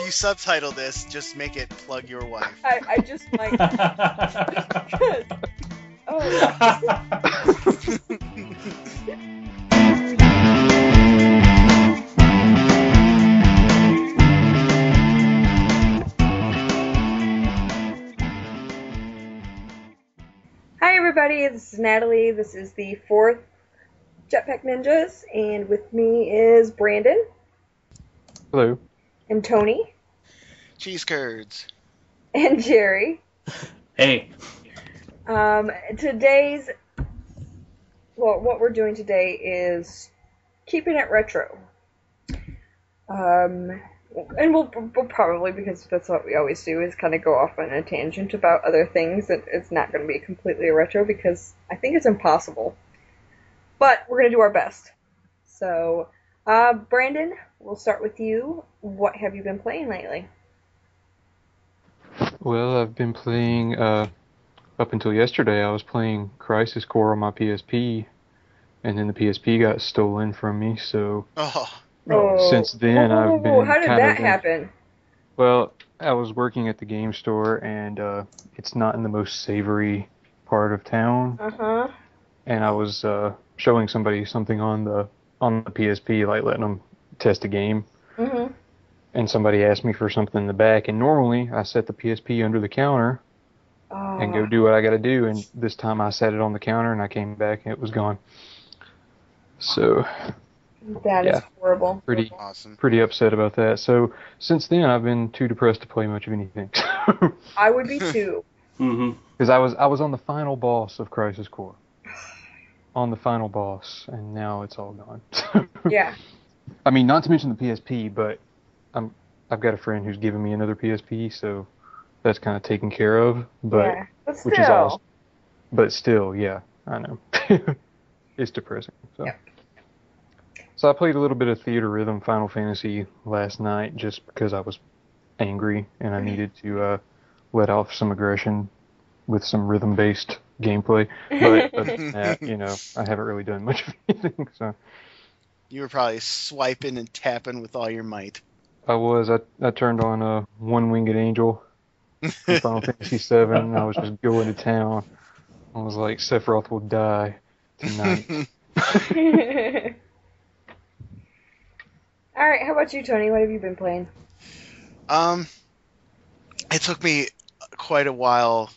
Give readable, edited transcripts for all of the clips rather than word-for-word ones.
you subtitle this, just make it plug your wife. I just might. Hi everybody, this is Natalie. This is the fourth Jetpack Ninjas, and with me is Brandon. Hello. And Tony. Cheese curds. And Jerry. Hey. What we're doing today is keeping it retro. And we'll probably, because that's what we always do, is kind of go off on a tangent about other things that it's not going to be completely retro, because I think it's impossible. But we're going to do our best. So, Brandon, we'll start with you. What have you been playing lately? Well, I've been playing, up until yesterday, I was playing Crisis Core on my PSP, and then the PSP got stolen from me, so since then I've been how did that happen? Well, I was working at the game store, and it's not in the most savory part of town. Uh-huh. And I was showing somebody something on the PSP, like letting them test a game. Mm-hmm. And somebody asked me for something in the back, and normally I set the PSP under the counter and go do what I got to do. And this time I set it on the counter, and I came back, and it was gone. So that is horrible. Pretty upset about that. So since then, I've been too depressed to play much of anything. I would be too. Mm-hmm. Because I was on the final boss of Crisis Core. On the final boss, and now it's all gone. Yeah. I mean, not to mention the PSP, but I've got a friend who's giving me another PSP, so that's kind of taken care of. But which is awesome. But still, yeah, I know. It's depressing. So. Yep. So I played a little bit of Theater Rhythm Final Fantasy last night just because I was angry and I needed to let off some aggression with some rhythm-based gameplay. But other than that, I haven't really done much of anything. So you were probably swiping and tapping with all your might. I was. I turned on a One-Winged Angel in Final Fantasy VII. I was just going to town. I was like, Sephiroth will die tonight. All right, how about you, Tony? What have you been playing? It took me quite a while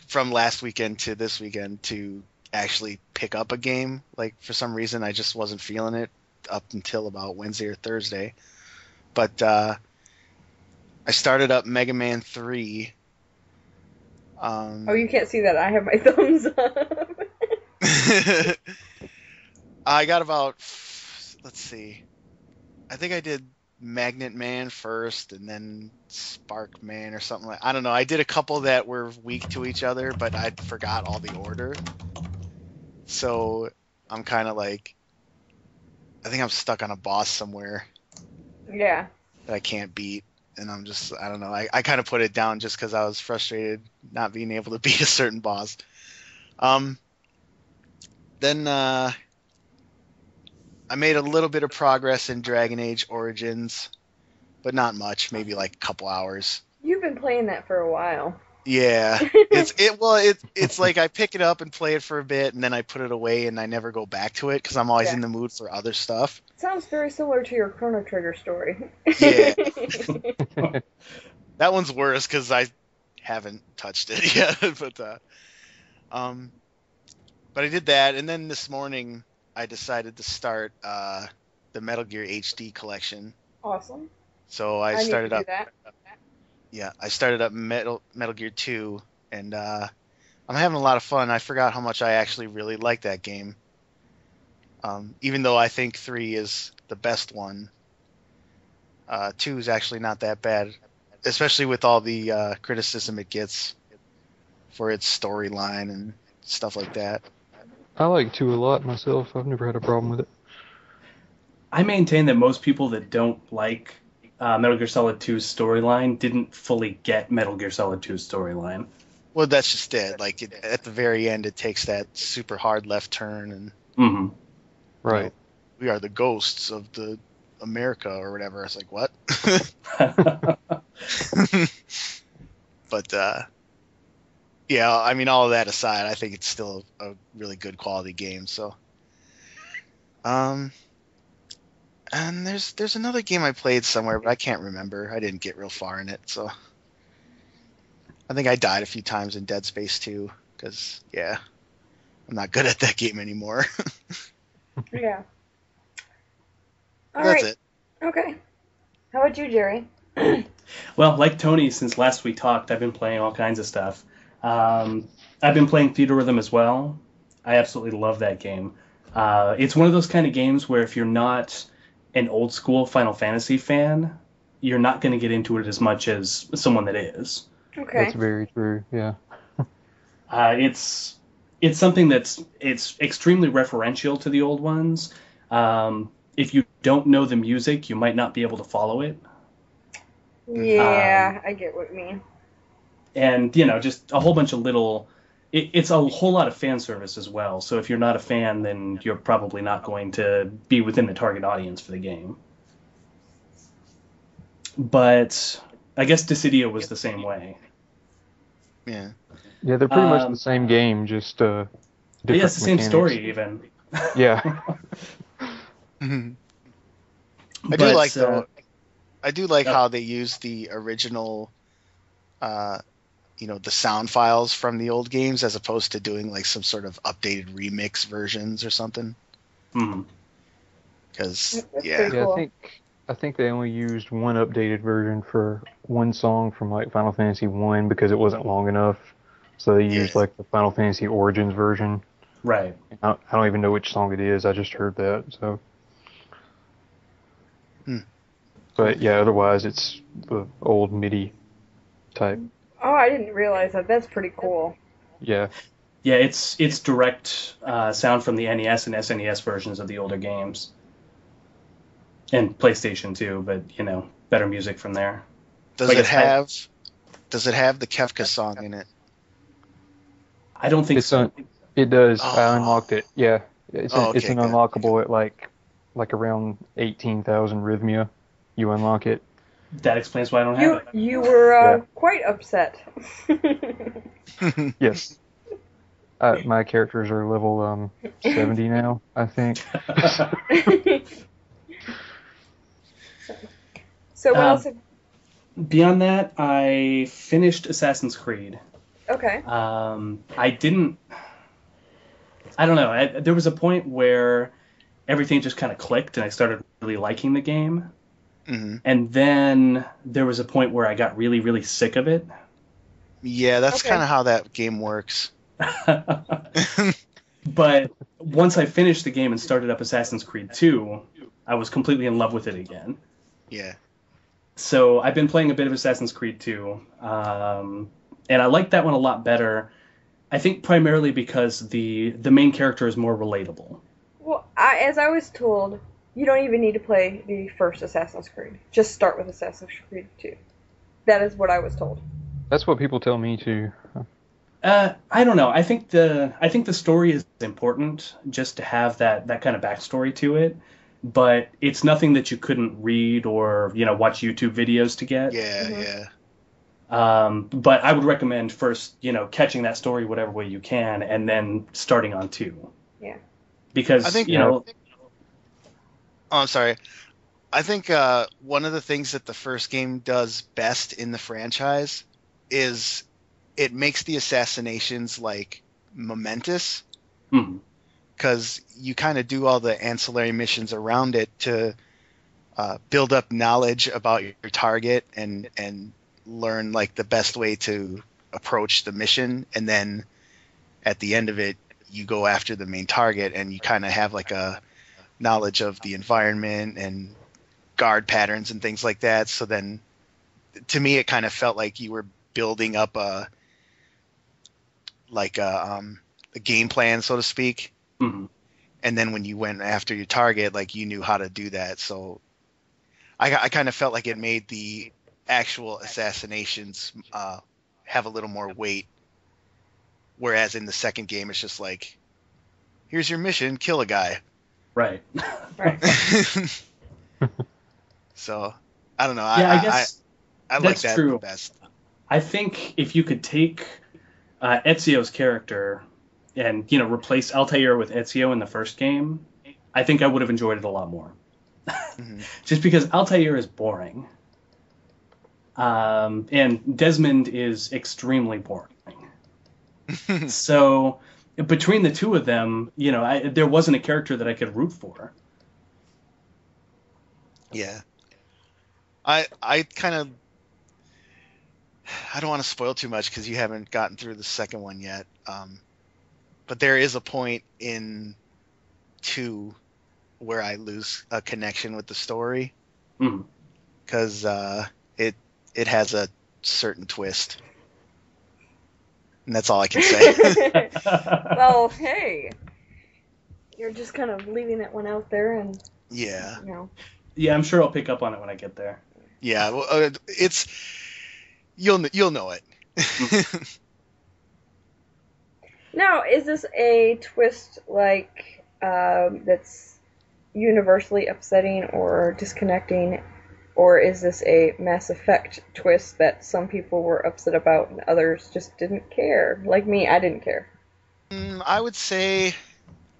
from last weekend to this weekend to actually pick up a game. Like, for some reason, I just wasn't feeling it up until about Wednesday or Thursday. But I started up Mega Man 3. You can't see that. I have my thumbs up. I got about, let's see, I think I did Magnet Man first and then Spark Man or something like. I don't know. I did a couple that were weak to each other, but I forgot all the order. So I'm kind of like, I think I'm stuck on a boss somewhere. Yeah. That I can't beat. And I'm just, I don't know. I kind of put it down just because I was frustrated not being able to beat a certain boss. Then I made a little bit of progress in Dragon Age Origins, but not much. Maybe like a couple hours. You've been playing that for a while. Yeah, it's like I pick it up and play it for a bit, and then I put it away, and I never go back to it because I'm always in the mood for other stuff. Sounds very similar to your Chrono Trigger story. Yeah, that one's worse because I haven't touched it yet. But I did that, and then this morning I decided to start the Metal Gear HD collection. Awesome. So I started up. That. Yeah, I started up Metal Gear 2, and I'm having a lot of fun. I forgot how much I actually really like that game. Even though I think 3 is the best one, 2 is actually not that bad, especially with all the criticism it gets for its storyline and stuff like that. I like 2 a lot myself. I've never had a problem with it. I maintain that most people that don't like Metal Gear Solid 2's storyline didn't fully get Metal Gear Solid 2's storyline. Well, that's just it. Like, at the very end, it takes that super hard left turn, and Mm-hmm. Right. we are the ghosts of the America or whatever. I was like, what? But yeah, I mean, all of that aside, I think it's still a really good quality game. So, and there's another game I played somewhere, but I can't remember. I didn't get real far in it, so I think I died a few times in Dead Space 2 because yeah, I'm not good at that game anymore. Yeah. All That's right. it. Okay. How about you, Jerry? Well, like Tony, since last we talked, I've been playing all kinds of stuff. I've been playing Theater Rhythm as well. I absolutely love that game. It's one of those kind of games where if you're not an old school Final Fantasy fan, you're not going to get into it as much as someone that is. Okay. That's very true. Yeah. It's something it's extremely referential to the old ones. If you don't know the music, you might not be able to follow it. Yeah, I get what you mean. And just a whole bunch of little. It's a whole lot of fan service as well. So if you're not a fan, then you're probably not going to be within the target audience for the game. But I guess Dissidia was the same way. Yeah. Yeah, they're pretty much the same game, just different Yeah, it's the same mechanics. story even. Yeah. I do like though. I do like how they use the original, the sound files from the old games as opposed to doing like some sort of updated remix versions or something. Because pretty Yeah, cool. I think they only used one updated version for one song from like Final Fantasy 1 because it wasn't long enough. So they used like the Final Fantasy Origins version. Right. I don't even know which song it is. I just heard that. So. But yeah, otherwise it's the old MIDI type. Oh, I didn't realize that. That's pretty cool. Yeah. Yeah, it's direct sound from the NES and SNES versions of the older games. And PlayStation 2, but better music from there. Does it have the Kefka song in it? I don't think so. It does. Oh. I unlocked it. Yeah. It's an Okay, good. unlockable at like around 18,000 rhythmia. You unlock it. That explains why I don't have it. You were quite upset. Yes. My characters are level 70 now, I think. So what else? Beyond that, I finished Assassin's Creed. Okay. I don't know. There was a point where everything just kind of clicked and I started really liking the game. Mm-hmm. And then there was a point where I got really, really sick of it. Yeah, that's kind of how that game works. But once I finished the game and started up Assassin's Creed 2, I was completely in love with it again. Yeah. So I've been playing a bit of Assassin's Creed 2, and I like that one a lot better. I think primarily because the main character is more relatable. Well, as I was told, you don't even need to play the first Assassin's Creed. Just start with Assassin's Creed 2. That is what I was told. That's what people tell me too. I don't know. I think the story is important just to have that kind of backstory to it, but it's nothing that you couldn't read or watch YouTube videos to get. Yeah, But I would recommend first catching that story whatever way you can, and then starting on 2. Yeah. Because I think Oh, I'm sorry. I think one of the things that the first game does best in the franchise is it makes the assassinations like momentous, because you kind of do all the ancillary missions around it to build up knowledge about your target and learn like the best way to approach the mission, and then at the end of it you go after the main target and you kind of have like a knowledge of the environment and guard patterns and things like that. So then to me it kind of felt like you were building up a game plan, so to speak. Mm-hmm. And then when you went after your target, like you knew how to do that. So I kind of felt like it made the actual assassinations have a little more weight. Whereas in the second game, it's just like, here's your mission, kill a guy. Right. Right. So I don't know. Yeah, I guess I like that's that true. the best. I think if you could take Ezio's character and replace Altair with Ezio in the first game, I think I would have enjoyed it a lot more. Hmm. Just because Altair is boring, and Desmond is extremely boring. So between the two of them, there wasn't a character that I could root for. Yeah. I kind of I don't want to spoil too much because you haven't gotten through the second one yet. But there is a point in two where I lose a connection with the story Mm. because it has a certain twist, and that's all I can say. Well, hey, you're just kind of leaving that one out there, and Yeah, Yeah, I'm sure I'll pick up on it when I get there. yeah. Well, it's you'll know it. Now, is this a twist like that's universally upsetting or disconnecting, or is this a Mass Effect twist that some people were upset about and others just didn't care? Like me, I didn't care. I would say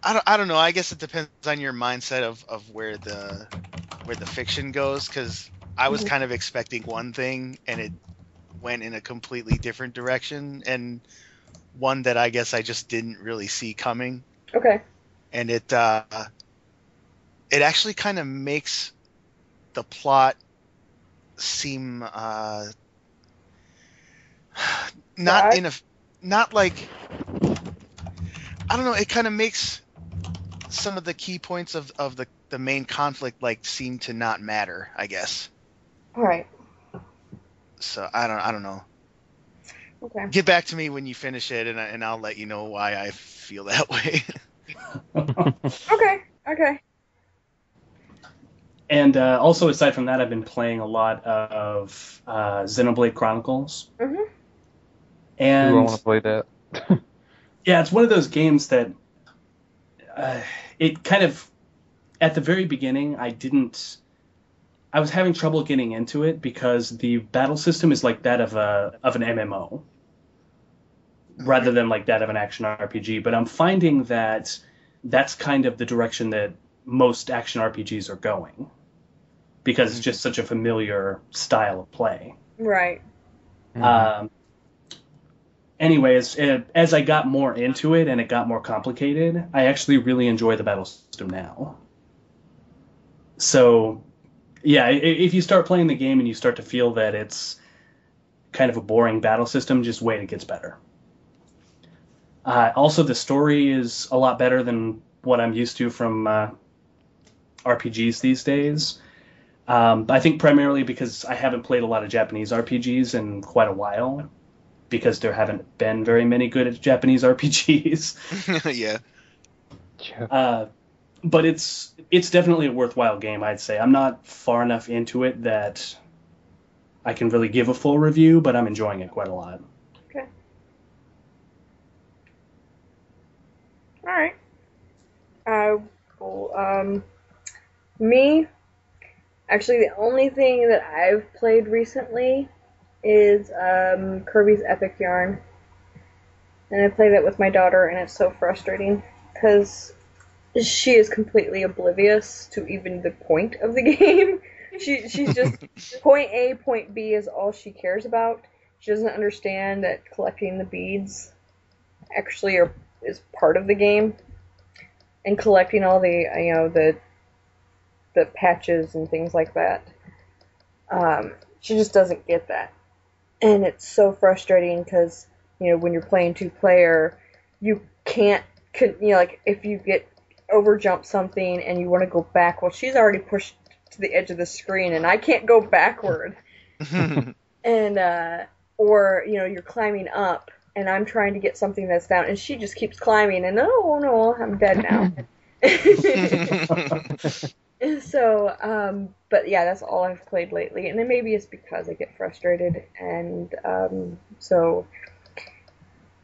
I don't know. I guess it depends on your mindset of where the fiction goes because I was Mhm. kind of expecting one thing and it went in a completely different direction and one that I guess I just didn't really see coming. Okay. And it actually kind of makes the plot seem not Bad? in a not like I don't know. It kind of makes some of the key points of the main conflict like seem to not matter, I guess. All right. So I don't know. Okay. Get back to me when you finish it, and I'll let you know why I feel that way. Okay. Okay. And also, aside from that, I've been playing a lot of Xenoblade Chronicles. Mhm. Ooh, I And want to play that. yeah, it's one of those games that it kind of, at the very beginning, I was having trouble getting into it because the battle system is like that of an MMO rather than like that of an action RPG. But I'm finding that that's kind of the direction that most action RPGs are going because it's just such a familiar style of play. Right. Um, anyways, as I got more into it and it got more complicated, I actually really enjoy the battle system now. So, yeah, if you start playing the game and you start to feel that it's kind of a boring battle system, just wait, it gets better. Also, the story is a lot better than what I'm used to from RPGs these days. I think primarily because I haven't played a lot of Japanese RPGs in quite a while, because there haven't been very many good Japanese RPGs. Yeah. But it's definitely a worthwhile game, I'd say. I'm not far enough into it that I can really give a full review, but I'm enjoying it quite a lot. Okay. All right. Well, me, actually, the only thing that I've played recently is Kirby's Epic Yarn, and I play that with my daughter, and it's so frustrating because she is completely oblivious to even the point of the game. She's just point A, point B is all she cares about. She doesn't understand that collecting the beads actually is part of the game, and collecting all the patches and things like that. She just doesn't get that, and it's so frustrating because when you're playing two player, you can't like if you get overjump something and you want to go back, well, she's already pushed to the edge of the screen and I can't go backward. And or you're climbing up and I'm trying to get something that's down and she just keeps climbing and oh no, I'm dead now. So, but yeah, that's all I've played lately, and then maybe it's because I get frustrated, and so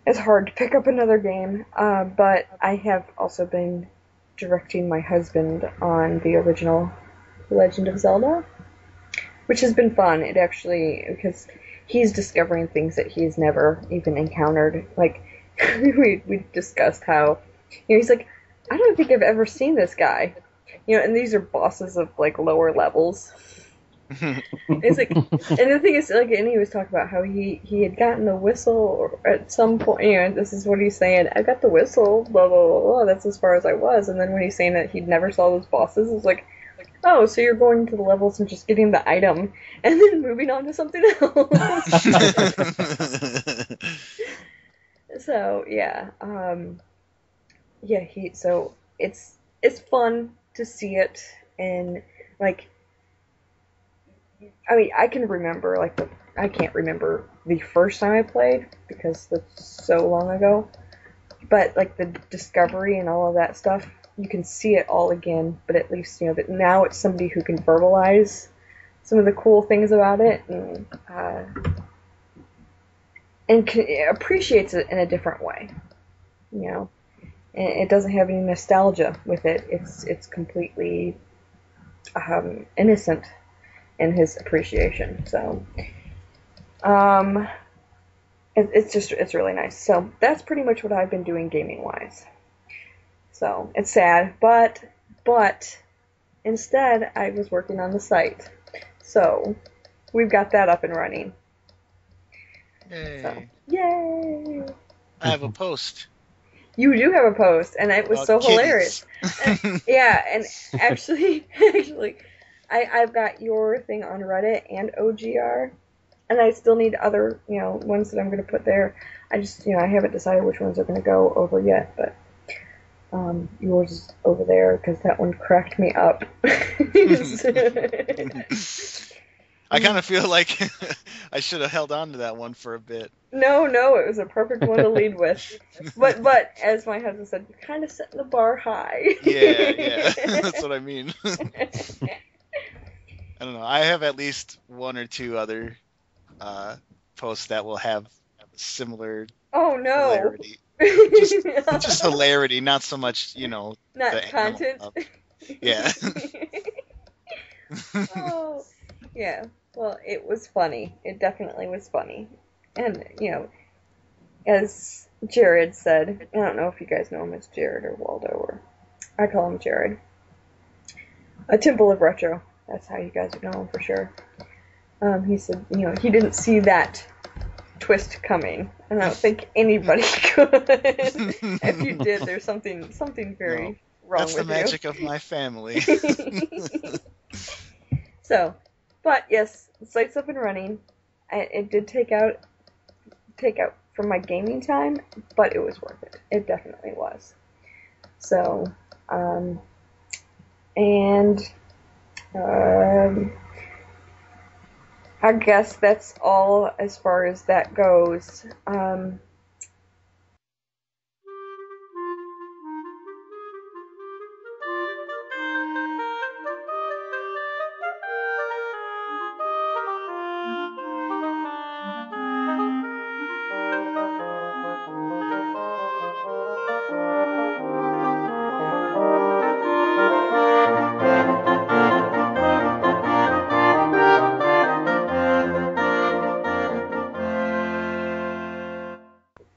it's hard to pick up another game. But I have also been directing my husband on the original The Legend of Zelda, which has been fun. It actually, because he's discovering things that he's never even encountered. Like, we discussed how, he's like, I don't think I've ever seen this guy. And these are bosses of, like, lower levels. It's like, and the thing is, like, and he was talking about how he had gotten the whistle at some point. This is what he's saying. I got the whistle, blah blah blah blah. That's as far as I was. And then when he's saying that he never saw those bosses, it's like, oh, so you're going to the levels and just getting the item, and then moving on to something else. So yeah, So it's fun to see it, and like. I mean, I can remember, I can't remember the first time I played, because that's so long ago, but, like, the discovery and all of that stuff, you can see it all again, but at least, that now it's somebody who can verbalize some of the cool things about it, and appreciates it in a different way, and it doesn't have any nostalgia with it. It's completely innocent in his appreciation. So, it's really nice. So that's pretty much what I've been doing gaming wise. So it's sad, but instead I was working on the site. So we've got that up and running. Yay. So, yay! I have a post. You do have a post, and it was About so kitties. hilarious. Yeah, and actually, I've got your thing on Reddit and OGR, and I still need other, ones that I'm going to put there. I just, I haven't decided which ones are going to go over yet, but yours is over there, because that one cracked me up. I kind of feel like I should have held on to that one for a bit. No, it was a perfect one to lead with. But as my husband said, you're kind of setting the bar high. Yeah, that's what I mean. I don't know. I have at least one or two other posts that will have similar Oh no! hilarity. Just hilarity, not so much, not the content. Yeah. Oh, yeah. Well, it was funny. It definitely was funny. And, as Jared said, I don't know if you guys know him as Jared or Waldo, or I call him Jared. A Temple of Retro. That's how you guys would know him for sure. He said, he didn't see that twist coming. And I don't think anybody could. If you did, there's something very wrong That's with the magic of my family. So, but yes, the site's up and running. It did take out from my gaming time, but it was worth it. It definitely was. So, I guess that's all as far as that goes.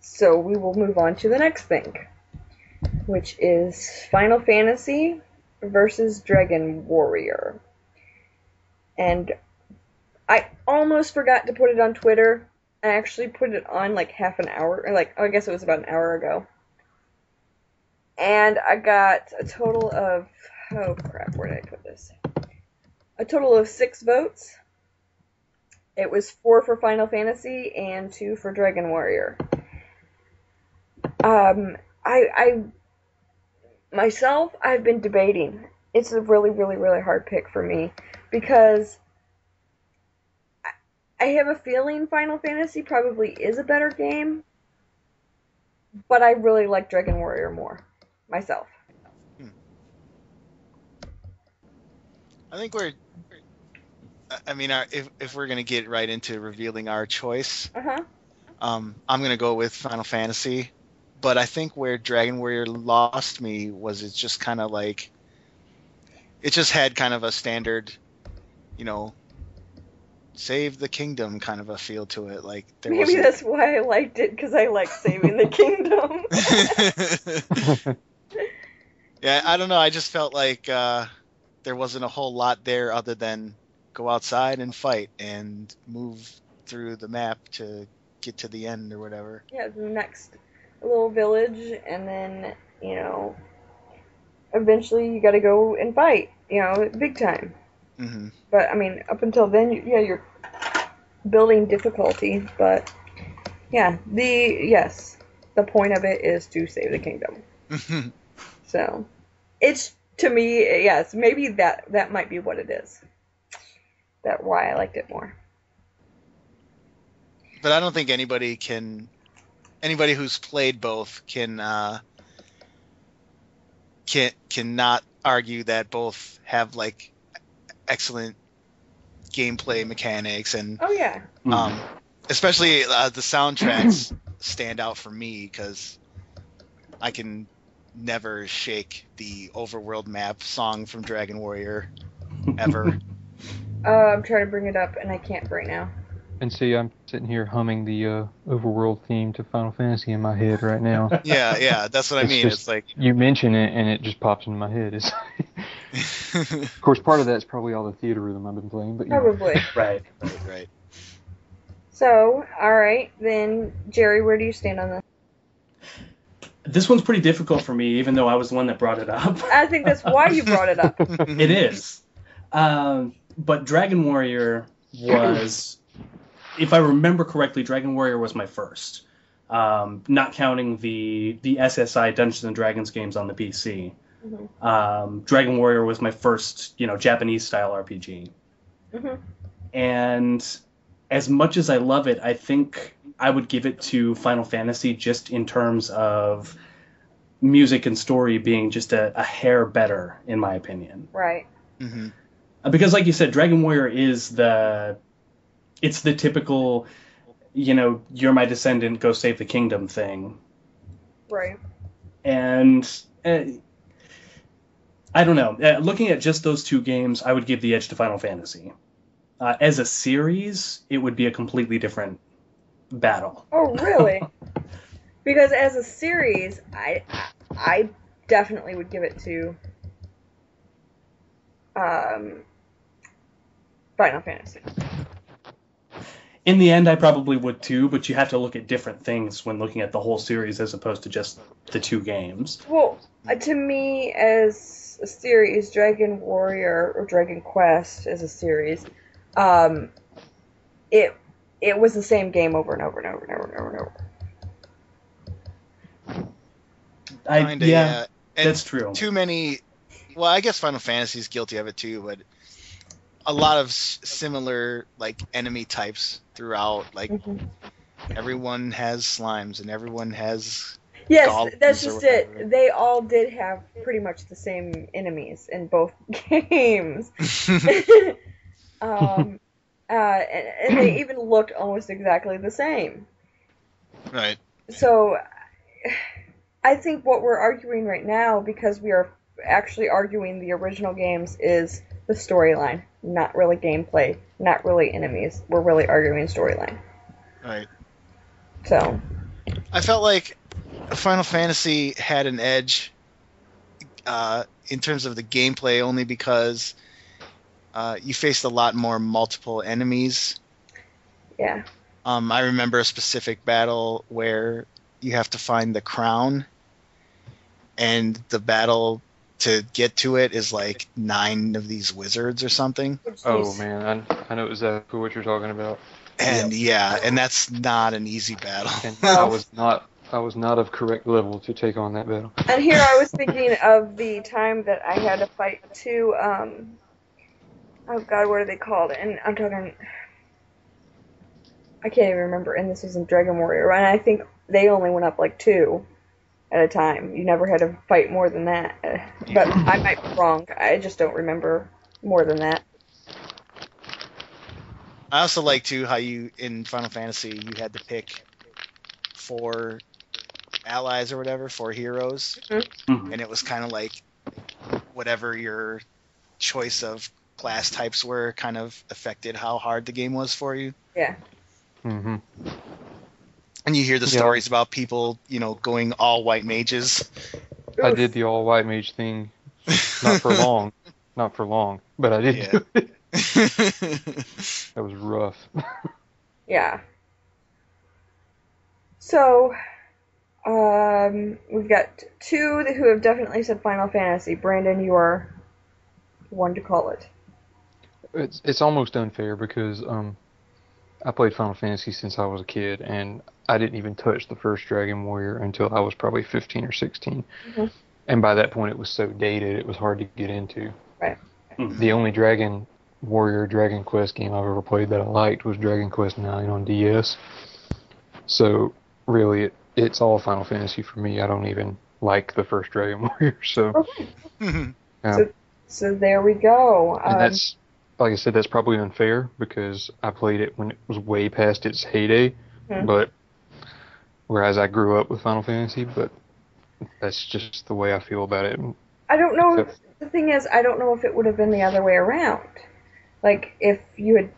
So we will move on to the next thing, which is Final Fantasy versus Dragon Warrior. And I almost forgot to put it on Twitter. I actually put it on like half an hour, or I guess it was about an hour ago. And I got a total of, oh crap, where did I put this? A total of 6 votes. It was 4 for Final Fantasy and 2 for Dragon Warrior. I've been debating. It's a really, really, really hard pick for me, because I have a feeling Final Fantasy probably is a better game, but I really like Dragon Warrior more, myself. I think if we're going to get right into revealing our choice, I'm going to go with Final Fantasy. But I think where Dragon Warrior lost me was it's just kind of like it just had kind of a standard, save the kingdom kind of a feel to it. Like there Maybe wasn't. that's why I liked it, because I like saving the kingdom. Yeah, I don't know. I just felt like there wasn't a whole lot there other than go outside and fight and move through the map to get to the end or whatever. Yeah, the next little village, and then, eventually you gotta go and fight, big time. Hmm. But, I mean, up until then, you're building difficulty, but, yeah, the point of it is to save the kingdom. So, it's, to me, yes, maybe that might be what it is. That's why I liked it more. But I don't think anybody who's played both cannot argue that both have like excellent gameplay mechanics and Oh, yeah. especially the soundtracks stand out for me because I can never shake the overworld map song from Dragon Warrior ever. I'm trying to bring it up, and I can't right now. And see, I'm sitting here humming the overworld theme to Final Fantasy in my head right now. Yeah, that's what I mean. It's like you mention it, and it just pops into my head. It's of course, part of that's probably all the theater rhythm I've been playing, but Probably. Right. right. So, alright, then, Jerry, where do you stand on this? This one's pretty difficult for me, even though I was the one that brought it up. I think that's why you brought it up. It is. But Dragon Warrior was, if I remember correctly, Dragon Warrior was my first. Not counting the SSI Dungeons and Dragons games on the PC. Mm-hmm. Dragon Warrior was my first, Japanese style RPG. Mm-hmm. And as much as I love it, I think I would give it to Final Fantasy just in terms of music and story being just a hair better, in my opinion. Right. Mm-hmm. Because like you said, Dragon Warrior is the typical, you're my descendant, go save the kingdom thing. Right. And I don't know. Looking at just those two games, I would give the edge to Final Fantasy. As a series, it would be a completely different battle. Oh, really? Because as a series, I definitely would give it to Final Fantasy. In the end, I probably would too, but you have to look at different things when looking at the whole series as opposed to just the two games. Well, to me, as a series, Dragon Warrior or Dragon Quest as a series, it was the same game over and over and over and over and over and over. Yeah. And that's true. Too many. Well, I guess Final Fantasy is guilty of it too, but a lot of similar like enemy types throughout. Like everyone has slimes and everyone has. Yes, goblins that's or just whatever. it. They all did have pretty much the same enemies in both games. And they even looked almost exactly the same. Right. So, I think what we're arguing right now, because we are actually arguing the original games, is the storyline, not really gameplay, not really enemies. We're really arguing storyline. Right. So, I felt like Final Fantasy had an edge in terms of the gameplay only because you faced a lot more multiple enemies. yeah. I remember a specific battle where you have to find the crown, and the battle to get to it is like 9 of these wizards or something. Oh man, I know exactly what you're talking about. And and that's not an easy battle. And I was not of correct level to take on that battle. And here I was thinking of the time that I had to fight two, oh god, what are they called? And I'm talking, I can't even remember, and this was in Dragon Warrior, and I think they only went up like 2 at a time. You never had to fight more than that. But I might be wrong. I just don't remember more than that. I also like too how you in Final Fantasy you had to pick 4 allies or whatever, 4 heroes, Mhm. and it was kind of like whatever your choice of class types were kind of affected how hard the game was for you. Yeah. Mm-hmm. And you hear the stories about people, going all white mages. I did the all white mage thing, not for long, but I did do it. That was rough. Yeah. So, we've got two who have definitely said Final Fantasy. Brandon, you are one to call it. It's almost unfair because I played Final Fantasy since I was a kid, and I didn't even touch the first Dragon Warrior until I was probably 15 or 16. Mm-hmm. And by that point, it was so dated, it was hard to get into. Right. Mm-hmm. The only Dragon Warrior Dragon Quest game I've ever played that I liked was Dragon Quest IX on DS. So, really, it's all Final Fantasy for me. I don't even like the first Dragon Warrior, so... Okay. Yeah. So there we go. And that's, like I said, that's probably unfair because I played it when it was way past its heyday, but whereas I grew up with Final Fantasy, but that's just the way I feel about it. I don't know. The thing is, I don't know if it would have been the other way around. Like, if you had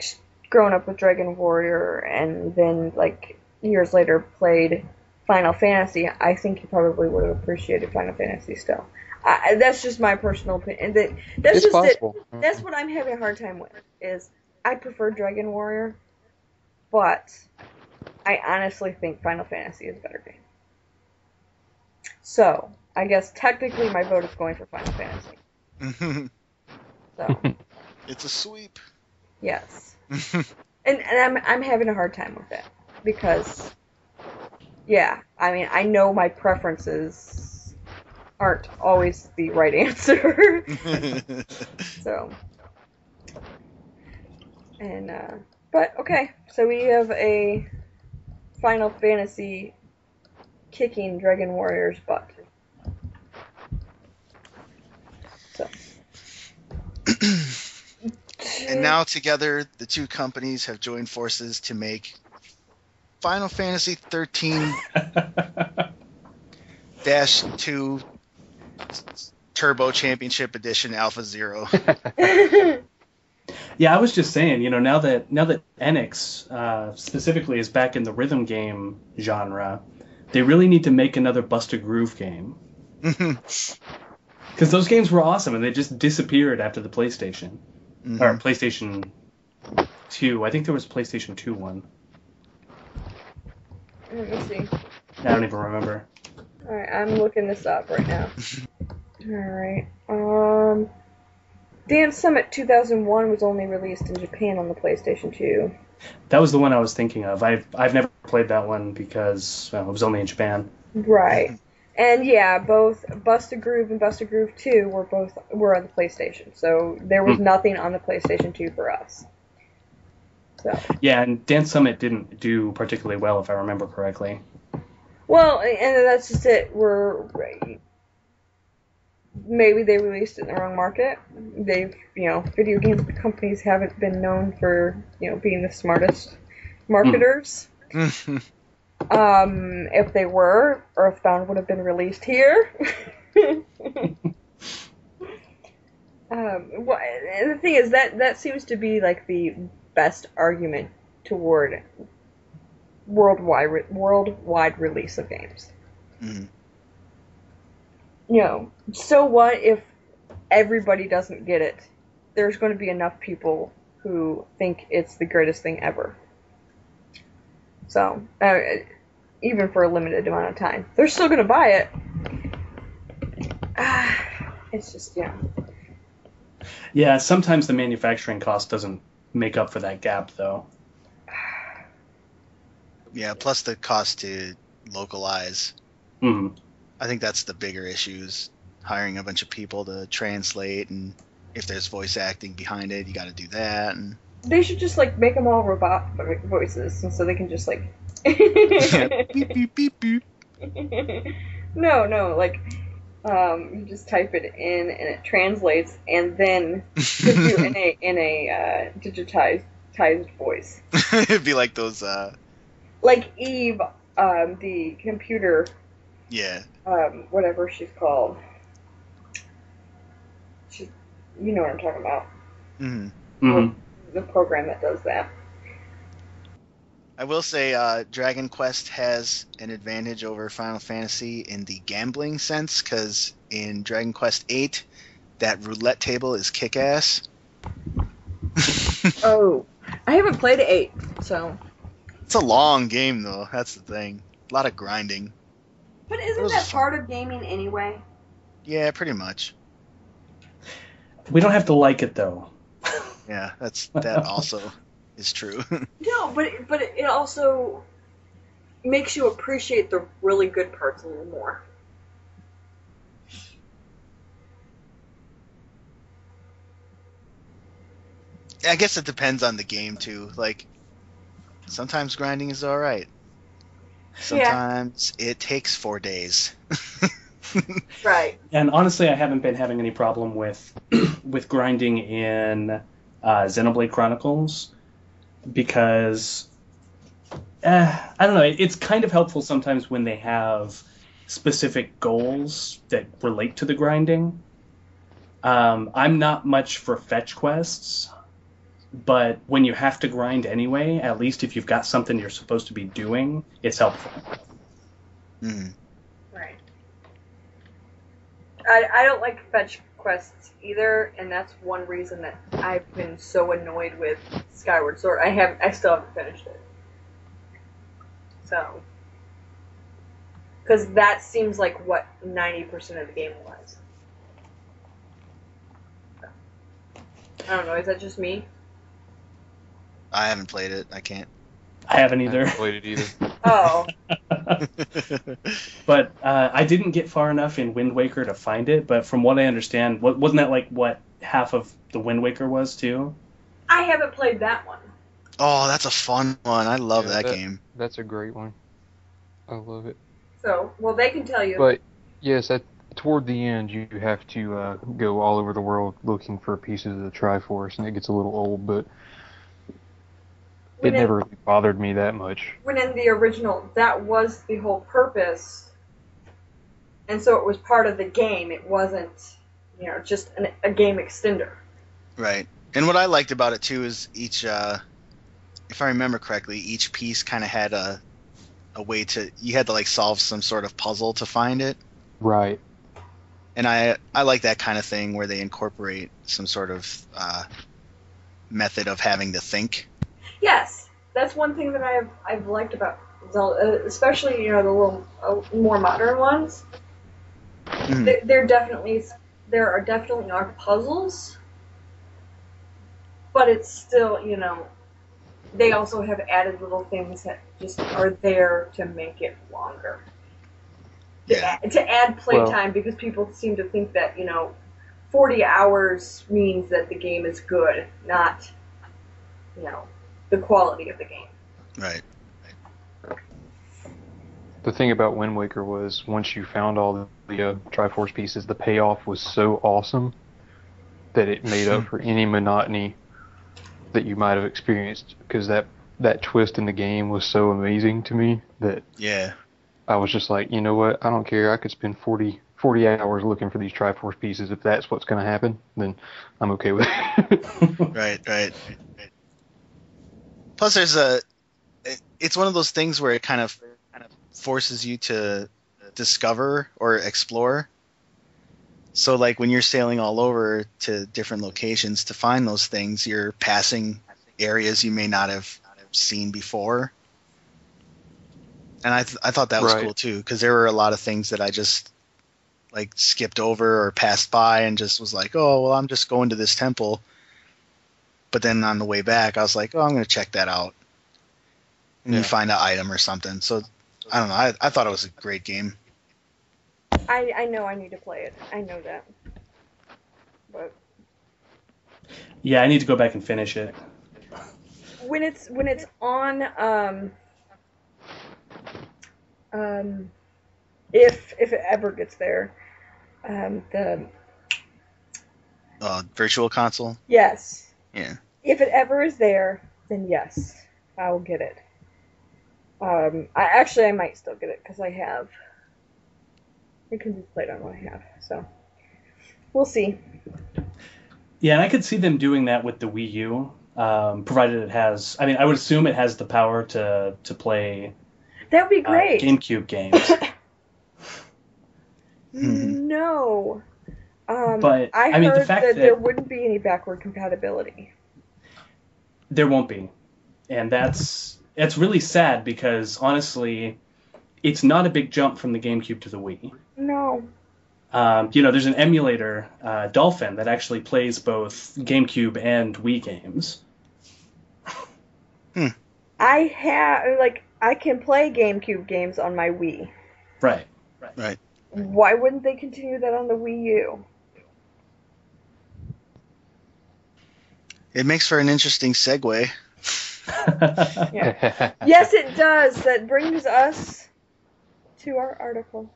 grown up with Dragon Warrior and then, like, years later played Final Fantasy, I think you probably would have appreciated Final Fantasy still. That's just my personal opinion. That's just possible. That's what I'm having a hard time with. Is I prefer Dragon Warrior, but I honestly think Final Fantasy is a better game. So I guess technically my vote is going for Final Fantasy. So it's a sweep. Yes, and I'm having a hard time with that because, yeah, I mean I know my preferences aren't always the right answer. So, and, but okay, so we have a Final Fantasy kicking Dragon Warrior's butt. So. And now together, the two companies have joined forces to make Final Fantasy 13-2 Turbo Championship Edition Alpha Zero. Yeah, I was just saying, now that Enix specifically is back in the rhythm game genre, they really need to make another Bust a Groove game. Because those games were awesome, and they just disappeared after the PlayStation. Mm-hmm. Or PlayStation 2. I think there was a PlayStation 2 one. Let me see. I don't even remember. Alright, I'm looking this up right now. Alright. Dance Summit 2001 was only released in Japan on the PlayStation 2. That was the one I was thinking of. I've never played that one because it was only in Japan. Right. And yeah, both Bust a Groove and Bust a Groove 2 were on the PlayStation. So there was nothing on the PlayStation 2 for us. So. Yeah, and Dance Summit didn't do particularly well, if I remember correctly. Well, and that's just it. Maybe they released it in the wrong market. Video game companies haven't been known for, being the smartest marketers. If they were, Earthbound would have been released here. And the thing is, that seems to be like the best argument toward worldwide release of games. So what if everybody doesn't get it? There's going to be enough people who think it's the greatest thing ever. So, even for a limited amount of time. They're still going to buy it. It's just, Yeah, sometimes the manufacturing cost doesn't make up for that gap, though. Yeah, plus the cost to localize. Mm-hmm. I think that's the bigger issues. Hiring a bunch of people to translate, and if there's voice acting behind it, you got to do that. And they should just make them all robot voices, and so they can just beep beep beep beep. No, you just type it in and it translates, and then puts you in a digitized voice. It'd be like those. Like Eve, the computer. Yeah. Whatever she's called. You know what I'm talking about. Hmm. Mm-hmm. The program that does that. I will say Dragon Quest has an advantage over Final Fantasy in the gambling sense, because in Dragon Quest VIII, that roulette table is kick-ass. Oh, I haven't played 8, so. It's a long game, though. That's the thing. A lot of grinding. But It isn't was that fun. part of gaming anyway? Yeah, pretty much. We don't have to like it though. Yeah, that also is true. No, but it also makes you appreciate the really good parts a little more. I guess it depends on the game too. Like sometimes grinding is all right. Sometimes it takes 4 days. Right. And honestly, I haven't been having any problem with with grinding in Xenoblade Chronicles because I don't know. It's kind of helpful sometimes when they have specific goals that relate to the grinding. I'm not much for fetch quests, but when you have to grind anyway, at least if you've got something you're supposed to be doing, it's helpful. Mm. Right. I don't like fetch quests either, and that's one reason that I've been so annoyed with Skyward Sword. I still haven't finished it. So, because that seems like what 90% of the game was. I don't know. Is that just me? I haven't played it. I can't. I haven't I either. haven't played it either. Oh, But I didn't get far enough in Wind Waker to find it. But from what I understand, wasn't that like what half of the Wind Waker was too? I haven't played that one. Oh, that's a fun one. I love Yeah, that game. That's a great one. I love it. So, well, they can tell you. But yes, toward the end, you have to go all over the world looking for pieces of the Triforce, and it gets a little old, but when it never really bothered me that much. when in the original, that was the whole purpose, and so it was part of the game. It wasn't, just a game extender. Right. And what I liked about it too is each, if I remember correctly, each piece kind of had a way to, you had to like solve some sort of puzzle to find it. Right. And I like that kind of thing where they incorporate some sort of method of having to think. Yes, that's one thing that I've liked about Zelda, especially the little more modern ones. Mhm. There are definitely are puzzles, but it's still they also have added little things that just are there to make it longer. Yeah. To add playtime, because people seem to think that 40 hours means that the game is good, not the quality of the game. Right. The thing about Wind Waker was once you found all the Triforce pieces, the payoff was so awesome that it made up for any monotony that you might have experienced, because that twist in the game was so amazing to me that Yeah. I was just like, you know what, I don't care, I could spend 40 hours looking for these Triforce pieces. If that's what's going to happen, then I'm okay with it. Right. Plus, it's one of those things where it kind of forces you to discover or explore. So, like when you're sailing all over to different locations to find those things, you're passing areas you may not have seen before. And I thought that was Right. cool too, because there were a lot of things that I just like skipped over or passed by and just was like, oh well, I'm just going to this temple. But then on the way back, I was like, oh, I'm going to check that out. And you find an item or something. So I don't know. I thought it was a great game. I know I need to play it. I know that. But Yeah, I need to go back and finish it. when it's on if it ever gets there, the Virtual console. yes, Yeah. if it ever is there, then yes, I will get it. I might still get it because I can just play it on what I have. So we'll see. Yeah, and I could see them doing that with the Wii U, provided it has. I mean, I would assume it has the power to play That would be great. GameCube games. No. But I I mean, the heard fact that that there wouldn't be any backward compatibility. there won't be, and that's really sad because honestly, it's not a big jump from the GameCube to the Wii. No. There's an emulator, Dolphin, that actually plays both GameCube and Wii games. I can play GameCube games on my Wii. Right. Why wouldn't they continue that on the Wii U? It makes for an interesting segue. Yeah. Yes, it does. That brings us to our article.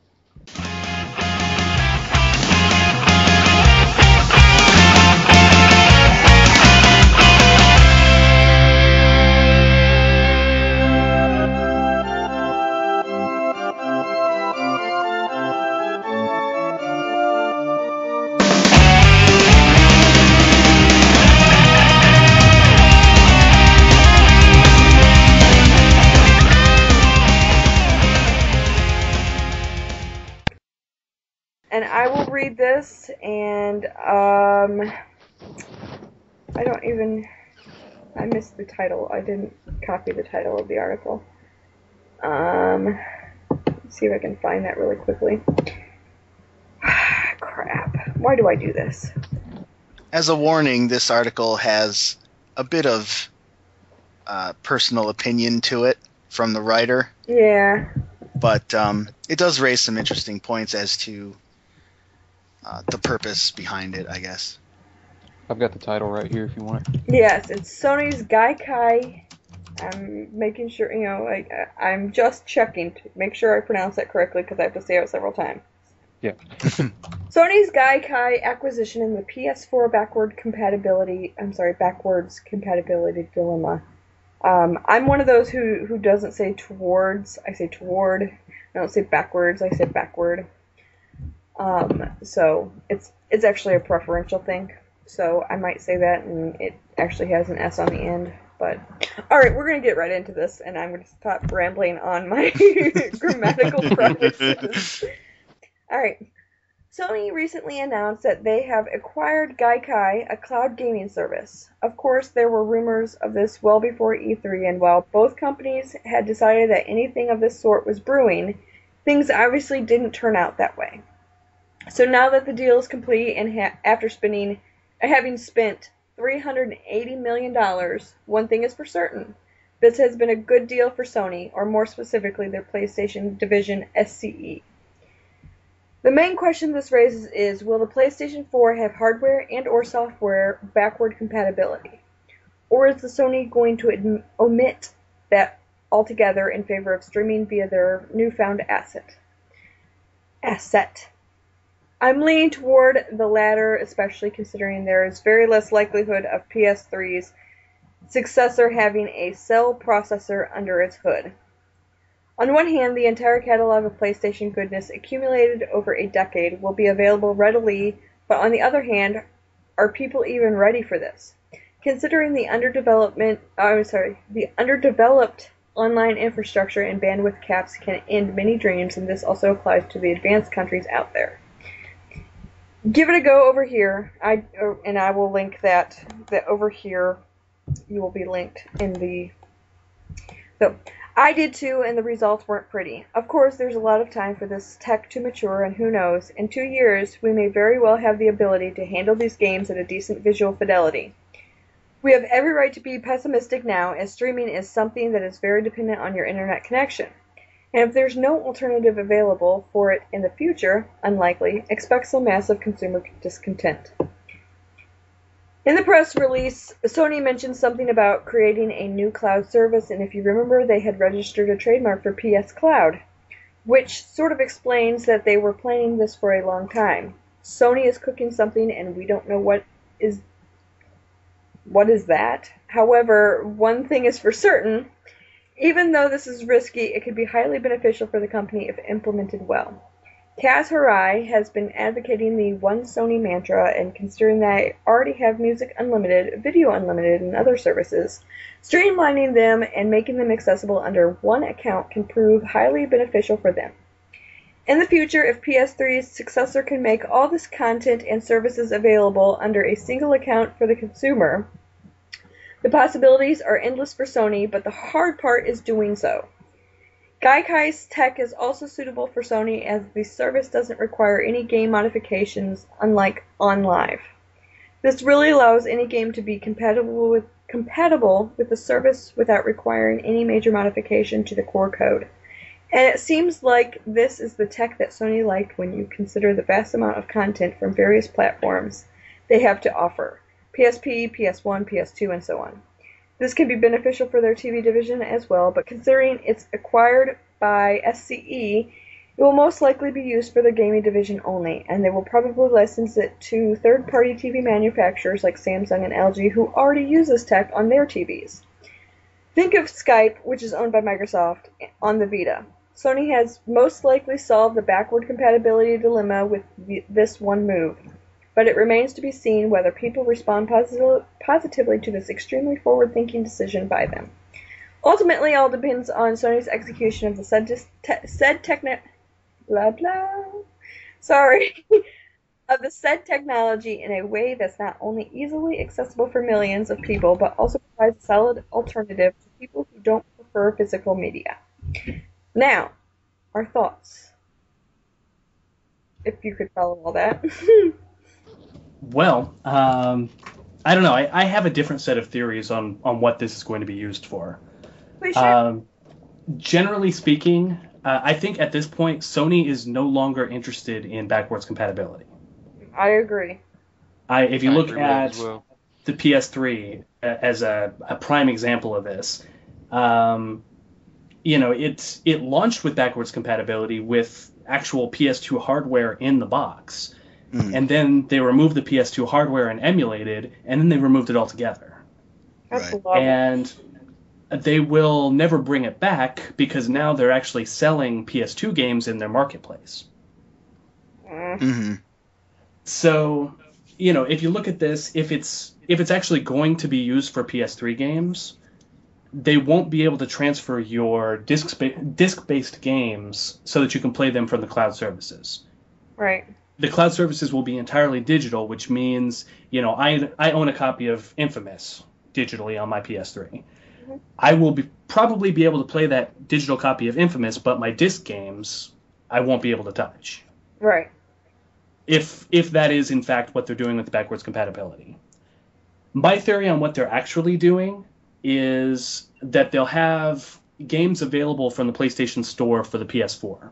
And I will read this, and I missed the title. I didn't copy the title of the article. Let's see if I can find that really quickly. Crap. Why do I do this? As a warning, this article has a bit of personal opinion to it from the writer. Yeah. But it does raise some interesting points as to the purpose behind it, I guess. I've got the title right here if you want it. Yes, it's Sony's Gaikai. I'm making sure, I'm just checking to make sure I pronounce that correctly because I have to say it several times. Yeah. Sony's Gaikai acquisition and the PS4 backwards compatibility dilemma. I'm one of those who doesn't say towards, I say toward. I don't say backwards, I say backward. So it's actually a preferential thing. So I might say that, and it actually has an S on the end. But alright, we're going to get right into this, and I'm going to stop rambling on my grammatical prefaces. Alright. Sony recently announced that they have acquired Gaikai, a cloud gaming service. Of course, there were rumors of this well before E3, and while both companies had decided that anything of this sort was brewing, things obviously didn't turn out that way. So now that the deal is complete, and after having spent $380 million, one thing is for certain. This has been a good deal for Sony, or more specifically their PlayStation division, SCE. The main question this raises is, will the PlayStation 4 have hardware and or software backward compatibility? Or is the Sony going to omit that altogether in favor of streaming via their newfound asset? I'm leaning toward the latter, especially considering there is very less likelihood of PS3's successor having a cell processor under its hood. On one hand, the entire catalog of PlayStation goodness accumulated over a decade will be available readily, but on the other hand, are people even ready for this? Considering the underdeveloped online infrastructure and bandwidth caps can end many dreams, and this also applies to the advanced countries out there. Give it a go over here. I will link that over here. You will be linked in the. So I did too, and the results weren't pretty. Of course, there's a lot of time for this tech to mature, and who knows, in 2 years we may very well have the ability to handle these games at a decent visual fidelity. We have every right to be pessimistic now, as streaming is something that is very dependent on your internet connection. And if there's no alternative available for it in the future, unlikely, expect some massive consumer discontent. In the press release, Sony mentioned something about creating a new cloud service, and if you remember, they had registered a trademark for PS Cloud, which sort of explains that they were planning this for a long time. Sony is cooking something, and we don't know what is that. However, one thing is for certain. Even though this is risky, it could be highly beneficial for the company if implemented well. Kaz Hirai has been advocating the One Sony mantra, and considering that I already have Music Unlimited, Video Unlimited, and other services, streamlining them and making them accessible under one account can prove highly beneficial for them. In the future, if PS3's successor can make all this content and services available under a single account for the consumer, the possibilities are endless for Sony, but the hard part is doing so. Gaikai's tech is also suitable for Sony as the service doesn't require any game modifications, unlike OnLive. This really allows any game to be compatible with the service without requiring any major modification to the core code. And it seems like this is the tech that Sony liked when you consider the vast amount of content from various platforms they have to offer: PSP, PS1, PS2, and so on. This can be beneficial for their TV division as well, but considering it's acquired by SCE, it will most likely be used for the gaming division only, and they will probably license it to third-party TV manufacturers like Samsung and LG who already use this tech on their TVs. Think of Skype, which is owned by Microsoft, on the Vita. Sony has most likely solved the backward compatibility dilemma with this one move, but it remains to be seen whether people respond positively to this extremely forward-thinking decision by them. Ultimately, all depends on Sony's execution of the said technology in a way that's not only easily accessible for millions of people, but also provides a solid alternative to people who don't prefer physical media. Now, our thoughts. If you could follow all that. Well, I don't know. I have a different set of theories on what this is going to be used for. Please share. Generally speaking, I think at this point, Sony is no longer interested in backwards compatibility. I agree. If you look at well. the PS3 as a prime example of this, it launched with backwards compatibility with actual PS2 hardware in the box. And then they removed the PS2 hardware and emulated, and then they removed it altogether. That's Right. lovely. And they will never bring it back because now they're actually selling PS2 games in their marketplace. Mm-hmm. So, if you look at this, if it's actually going to be used for PS3 games, they won't be able to transfer your disc-based games so that you can play them from the cloud services. Right. The cloud services will be entirely digital, which means, I own a copy of Infamous digitally on my PS3. Mm-hmm. I will probably be able to play that digital copy of Infamous, but my disc games I won't be able to touch. Right. If that is, in fact, what they're doing with backwards compatibility. My theory on what they're actually doing is that they'll have games available from the PlayStation Store for the PS4.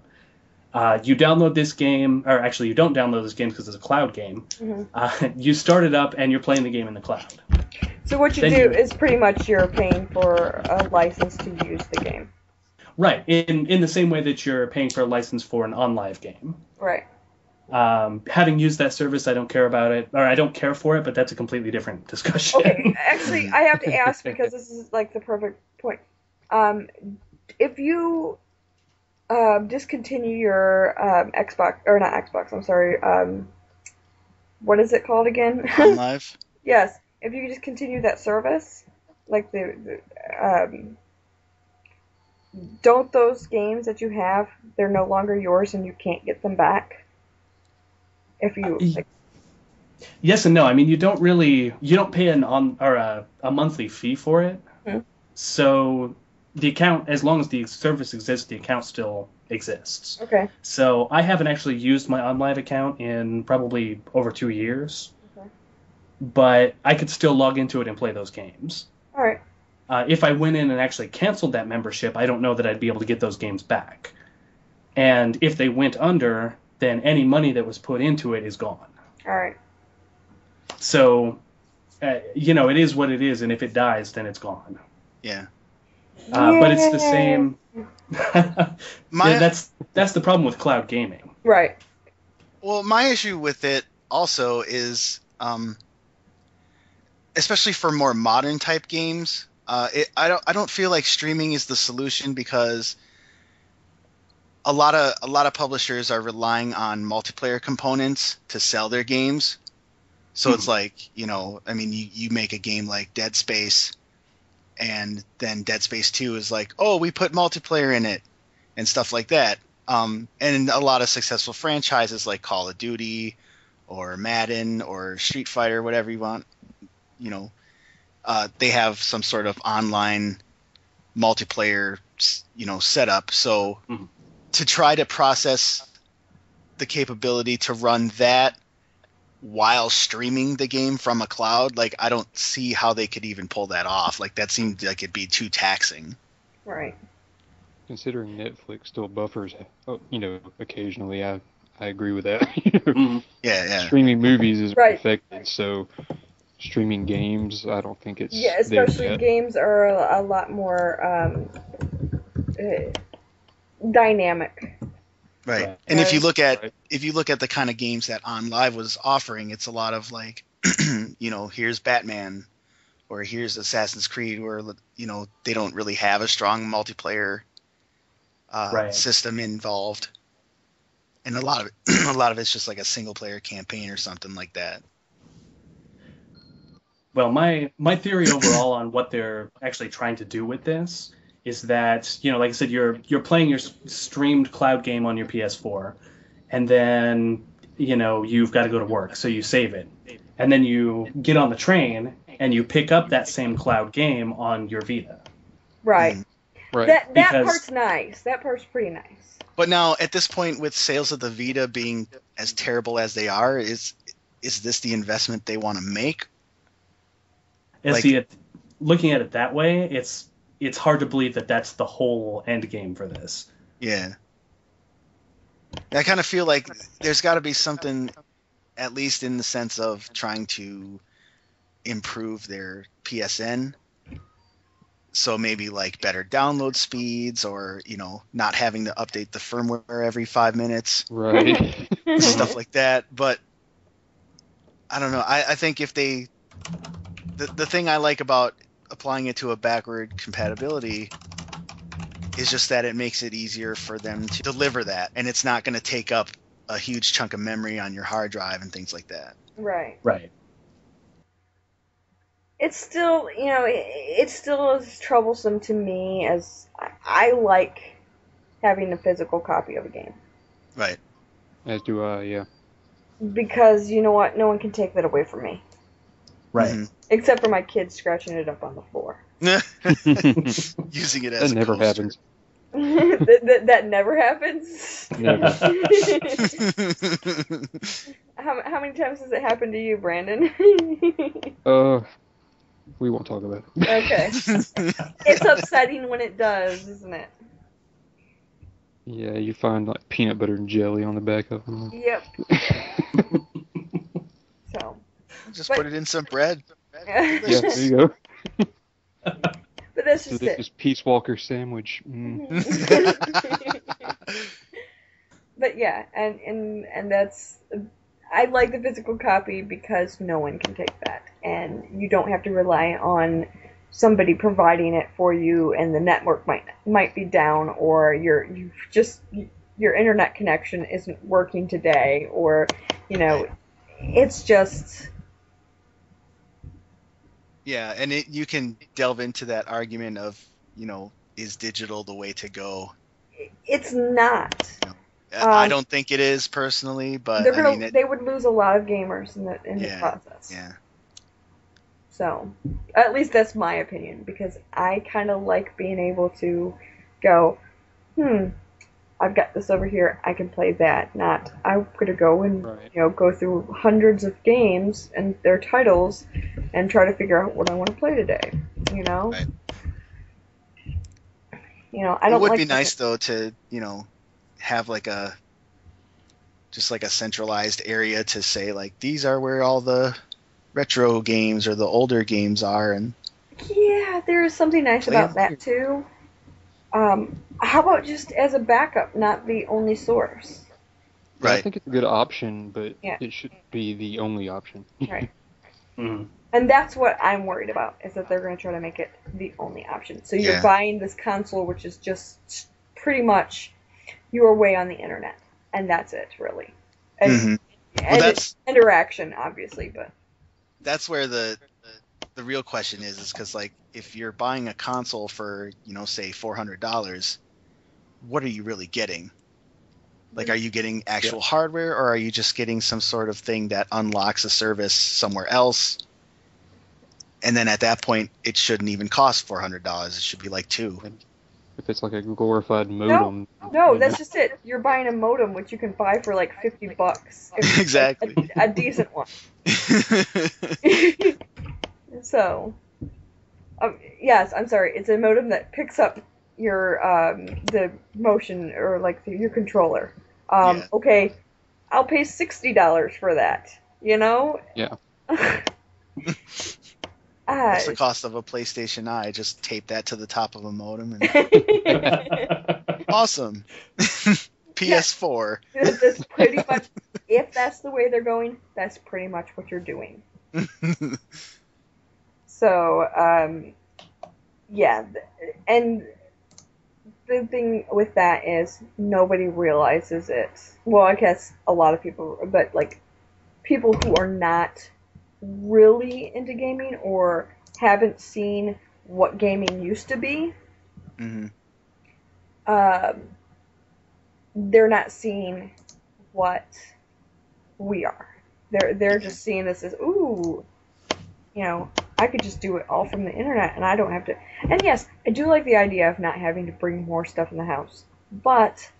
You download this game, or actually you don't download this game because it's a cloud game. Mm-hmm. You start it up and you're playing the game in the cloud. So what you do is pretty much you're paying for a license to use the game. Right, in the same way that you're paying for a license for an OnLive game. Right. Having used that service, I don't care about it, or I don't care for it, but that's a completely different discussion. Okay, actually, I have to ask because this is like the perfect point. If you discontinue your Xbox, or not Xbox, I'm sorry, what is it called again? OnLive. Yes, if you discontinue that service, like don't those games that you have, they're no longer yours and you can't get them back? If you Yes and no. I mean, you don't pay a monthly fee for it. Hmm. So the account, as long as the service exists, the account still exists. Okay. So I haven't actually used my OnLive account in probably over 2 years. Okay. But I could still log into it and play those games. All right. If I went in and actually canceled that membership, I don't know that I'd be able to get those games back. And if they went under, then any money that was put into it is gone. All right. So, it is what it is, and if it dies, then it's gone. Yeah. But it's the same. My- that's the problem with cloud gaming. Right. Well, my issue with it also is, especially for more modern type games, I don't feel like streaming is the solution because a lot of publishers are relying on multiplayer components to sell their games. So it's like, I mean, you make a game like Dead Space, and then Dead Space 2 is like, oh, we put multiplayer in it and stuff like that. And a lot of successful franchises like Call of Duty or Madden or Street Fighter, whatever you want, they have some sort of online multiplayer, setup. So to try to process the capability to run that while streaming the game from a cloud, like, I don't see how they could even pull that off. Like, that seemed like it'd be too taxing. Right. Considering Netflix still buffers, occasionally, I agree with that. Yeah. Streaming movies is Right. perfected, so streaming games, I don't think it's Yeah, there especially yet. games are a lot more dynamic. Right. And if you look at Right. the kind of games that OnLive was offering, it's a lot of like, here's Batman, or here's Assassin's Creed, where they don't really have a strong multiplayer system involved, and a lot of it's just like a single player campaign or something like that. Well, my theory overall on what they're actually trying to do with this is that, like I said, you're playing your streamed cloud game on your PS4, and then, you've got to go to work, so you save it. And then you get on the train, and you pick up that same cloud game on your Vita. Right. Right. That Because- part's nice. That part's pretty nice. But now, at this point, with sales of the Vita being as terrible as they are, is this the investment they want to make? Looking at it that way, it's hard to believe that that's the whole end game for this. Yeah. I kind of feel like there's got to be something, at least in the sense of trying to improve their PSN. So maybe like better download speeds, or, not having to update the firmware every 5 minutes, Right. stuff like that. But I don't know. I think if they, the thing I like about applying it to a backward compatibility is just that it makes it easier for them to deliver that, and it's not going to take up a huge chunk of memory on your hard drive and things like that. Right. Right. It's still, it's still as troublesome to me as I like having a physical copy of a game. Right. As do I, yeah. Because, you know what? No one can take that away from me. Right. Mhm. Except for my kids scratching it up on the floor. Using it as That a never coaster. happens. that never happens? Never. How many times has it happened to you, Brandon? We won't talk about it. Okay. It's upsetting when it does, isn't it? Yeah, you find like peanut butter and jelly on the back of them. Yep. So. Just But- put it in some bread. Yeah, there you go. But that's just Delicious Peace Walker sandwich. it. But yeah, and that's, I like the physical copy because no one can take that, and you don't have to rely on somebody providing it for you, and the network might be down, or your internet connection isn't working today, or it's just. Yeah, and you can delve into that argument of, is digital the way to go? It's not. I don't think it is personally, but They're I gonna. mean, They would lose a lot of gamers in the Yeah, process. yeah. So, at least that's my opinion, because I kind of like being able to go, I've got this over here, I can play that. Not, I'm gonna go and Right. go through hundreds of games and their titles and try to figure out what I want to play today. Right. I don't it would like be nice though to, have like a centralized area to say, like, these are where all the retro games or the older games are, and Yeah, there is something nice Play about it. that too. How about just as a backup, not the only source? Yeah, I right. think it's a good option, but Yeah. it shouldn't be the only option. Right. Mhm. And that's what I'm worried about, is that they're going to try to make it the only option. So you're Yeah. buying this console, which is just pretty much you are way on the internet, and that's it, really. And, Mhm. and that's interaction, obviously, but that's where the real question is because like if you're buying a console for say $400, what are you really getting? Like, are you getting actual hardware, or are you just getting some sort of thing that unlocks a service somewhere else? And then at that point, it shouldn't even cost $400. It should be like $200. If it's like a glorified modem. No, that's just it. You're buying a modem, which you can buy for like $50. Exactly. A decent one. So, yes, I'm sorry. It's a modem that picks up your the motion or like your controller. Yeah. Okay, I'll pay $60 for that. You know? Yeah. What's the cost of a PlayStation Eye? Just tape that to the top of a modem and awesome. PS4. That's pretty much, if that's the way they're going, that's pretty much what you're doing. So, yeah, and the thing with that is nobody realizes it. Well, I guess a lot of people, but like people who are not really into gaming or haven't seen what gaming used to be, they're not seeing what we are. They're just seeing this as, ooh, I could just do it all from the internet and I don't have to. And yes, I do like the idea of not having to bring more stuff in the house, but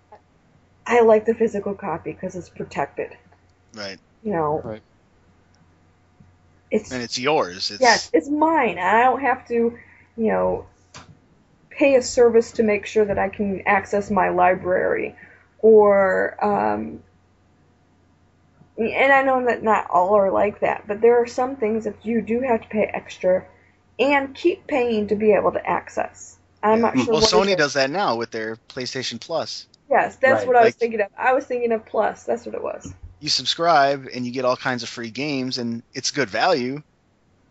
I like the physical copy because it's protected. Right. Right. And it's yours. Yes, it's mine. And I don't have to, pay a service to make sure that I can access my library. Or, and I know that not all are like that, but there are some things that you do have to pay extra and keep paying to be able to access. I'm not sure. Well, Sony does that now with their PlayStation Plus. Yes, that's what I was thinking of. I was thinking of Plus. That's what it was. You subscribe and you get all kinds of free games, and it's good value.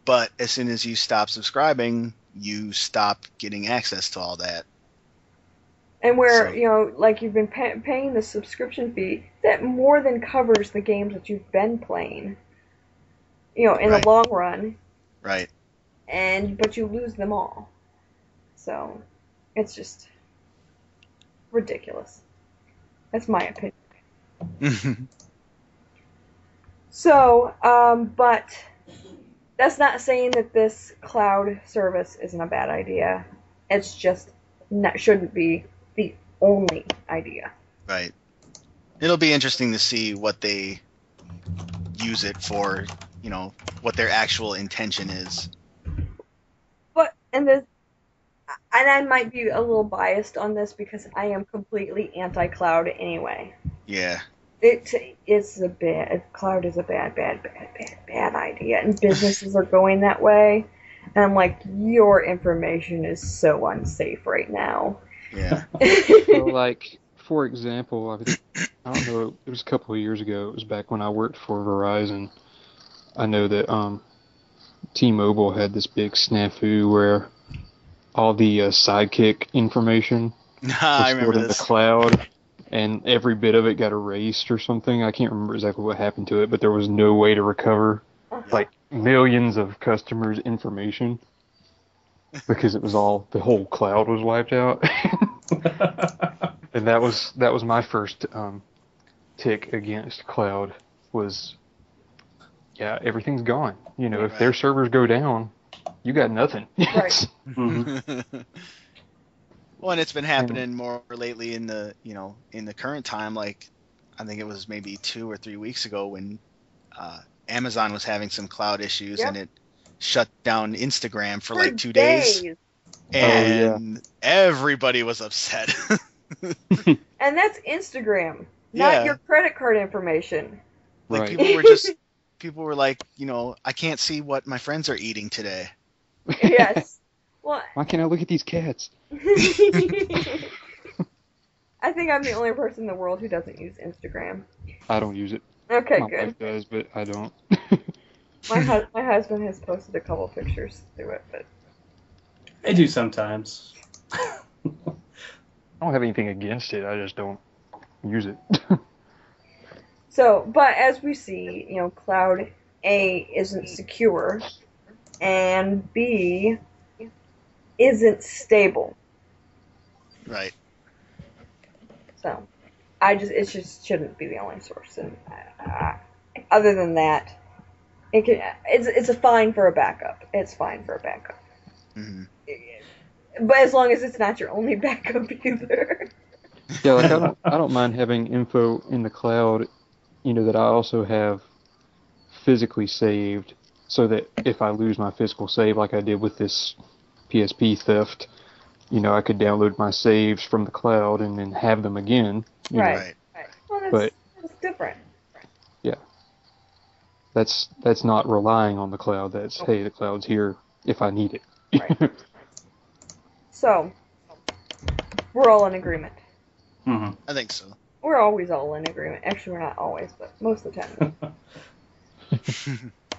But as soon as you stop subscribing, you stop getting access to all that. And where, like you've been paying the subscription fee, that more than covers the games that you've been playing, in the long run. Right. But you lose them all. So, it's just ridiculous. That's my opinion. So, but that's not saying that this cloud service isn't a bad idea. It's just shouldn't be the only idea. Right. It'll be interesting to see what they use it for, what their actual intention is. But, and I might be a little biased on this because I am completely anti-cloud anyway. Yeah. Cloud is a bad idea, and businesses are going that way. And I'm like, your information is so unsafe right now. Yeah. So, like, for example, I don't know, it was a couple of years ago. It was back when I worked for Verizon. I know that T-Mobile had this big snafu where all the Sidekick information was stored in the cloud, and every bit of it got erased or something. I can't remember exactly what happened to it, but there was no way to recover like millions of customers' information because it was the whole cloud was wiped out. And that was my first tick against cloud was, everything's gone. If their servers go down, you got nothing. Right. Well, and it's been happening more lately in the current time. Like, I think it was maybe 2 or 3 weeks ago when Amazon was having some cloud issues and it shut down Instagram for like 2 days. And everybody was upset. And that's Instagram, not your credit card information. Like people were like, I can't see what my friends are eating today. Yes. Well, why can't I look at these cats? I think I'm the only person in the world who doesn't use Instagram. I don't use it. Okay, my good. wife does, but I don't. My husband has posted a couple pictures through it, but I do sometimes. I don't have anything against it. I just don't use it. So, but as we see, Cloud A isn't secure, and B isn't stable. Right. So, it just shouldn't be the only source. And other than that, it's a fine for a backup. It's fine for a backup. Mm-hmm. But as long as it's not your only backup either. Yeah, like I don't mind having info in the cloud, that I also have physically saved, so that if I lose my physical save, like I did with this PSP theft, I could download my saves from the cloud and then have them again. Right. Well, that's different. Yeah. That's not relying on the cloud. That's, hey, the cloud's here if I need it. Right. So, we're all in agreement. Mm-hmm. I think so. We're always all in agreement. Actually, we're not always, but most of the time.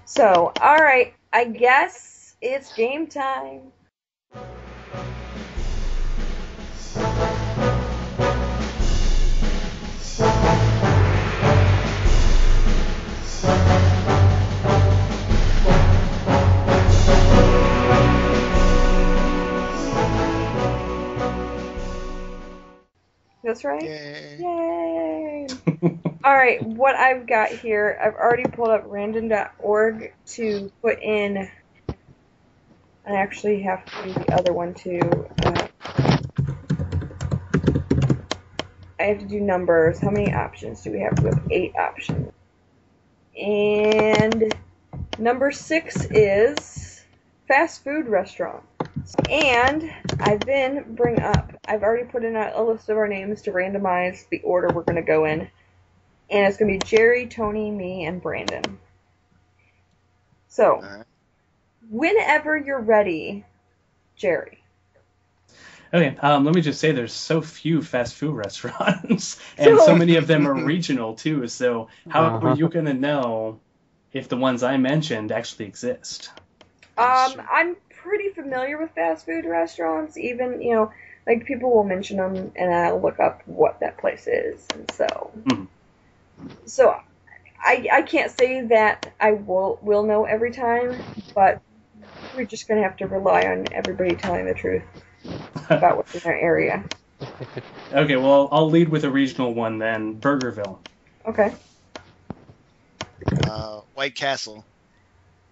So, alright, I guess it's game time. That's right. Yay! Alright, what I've got here, I've already pulled up random.org to put in. I actually have to do the other one too. I have to do numbers. How many options do we have? We have 8 options. And number 6 is fast food restaurant. And I then bring up, I've already put in a list of our names to randomize the order we're going to go in. And it's going to be Jerry, Tony, me, and Brandon. So, whenever you're ready, Jerry. Okay, let me just say there's so few fast food restaurants, and so many of them are regional too, so how are you going to know if the ones I mentioned actually exist? I'm pretty familiar with fast food restaurants, even, like people will mention them, and I'll look up what that place is, and so... Mm-hmm. So, I can't say that I will know every time, but we're just going to have to rely on everybody telling the truth about what's in their area. Okay, well, I'll lead with a regional one then. Burgerville. Okay. White Castle.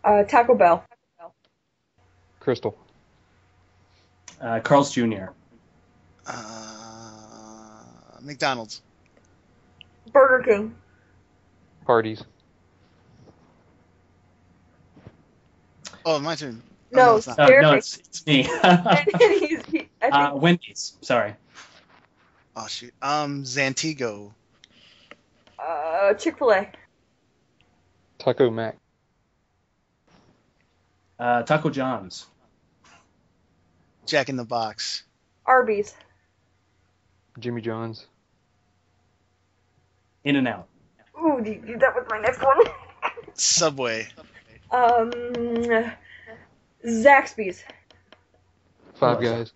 Taco Bell. Crystal. Carl's Jr. McDonald's. Burger King. Parties. Oh, my turn. No, it's not. No, it's me. Wendy's. Sorry. Oh shoot. Zantigo. Chick-fil-A. Taco Mac. Taco John's. Jack in the Box. Arby's. Jimmy John's. In-N-Out. Ooh, that was my next one. Subway. Zaxby's. Five Guys.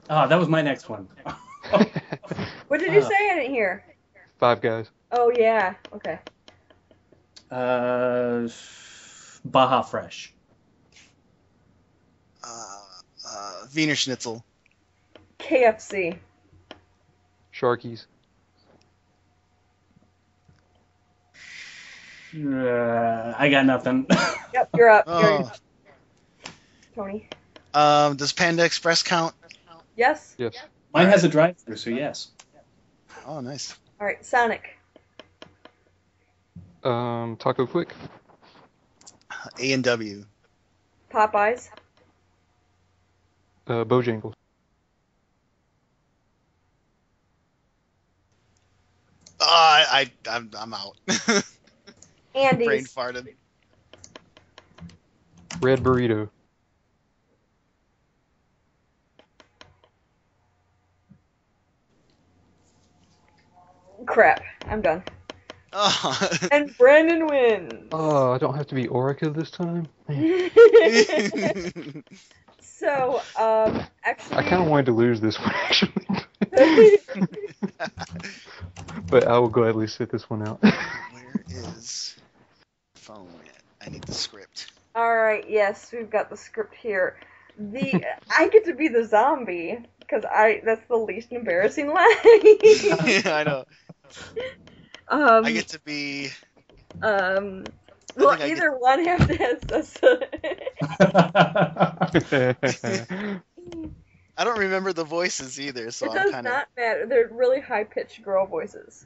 Oh, that was my next one. What did you say? I didn't hear. Five Guys. Oh, yeah. Okay. Baja Fresh. Wiener Schnitzel. KFC. Sharkies. I got nothing. Yep, you're up. Oh. Tony. Does Panda Express count? Yes? Yes. Mine has a drive-thru, so yes. Oh, nice. All right, Sonic. Taco Quick. A&W. Popeyes. Bojangles. I'm out. Andy's. Brain farted. Red Burrito. Crap. I'm done. Oh. And Brandon wins. Oh, I don't have to be Orica this time? So, actually... I kind of wanted to lose this one, actually. But I will gladly sit this one out. Where is phone at? I need the script. Alright, yes, we've got the script here. I get to be the zombie, because that's the least embarrassing line. Yeah, I know. I get to be. Well, I either one have to have I don't remember the voices either, so it I'm does kind of. not matter. They're really high-pitched girl voices.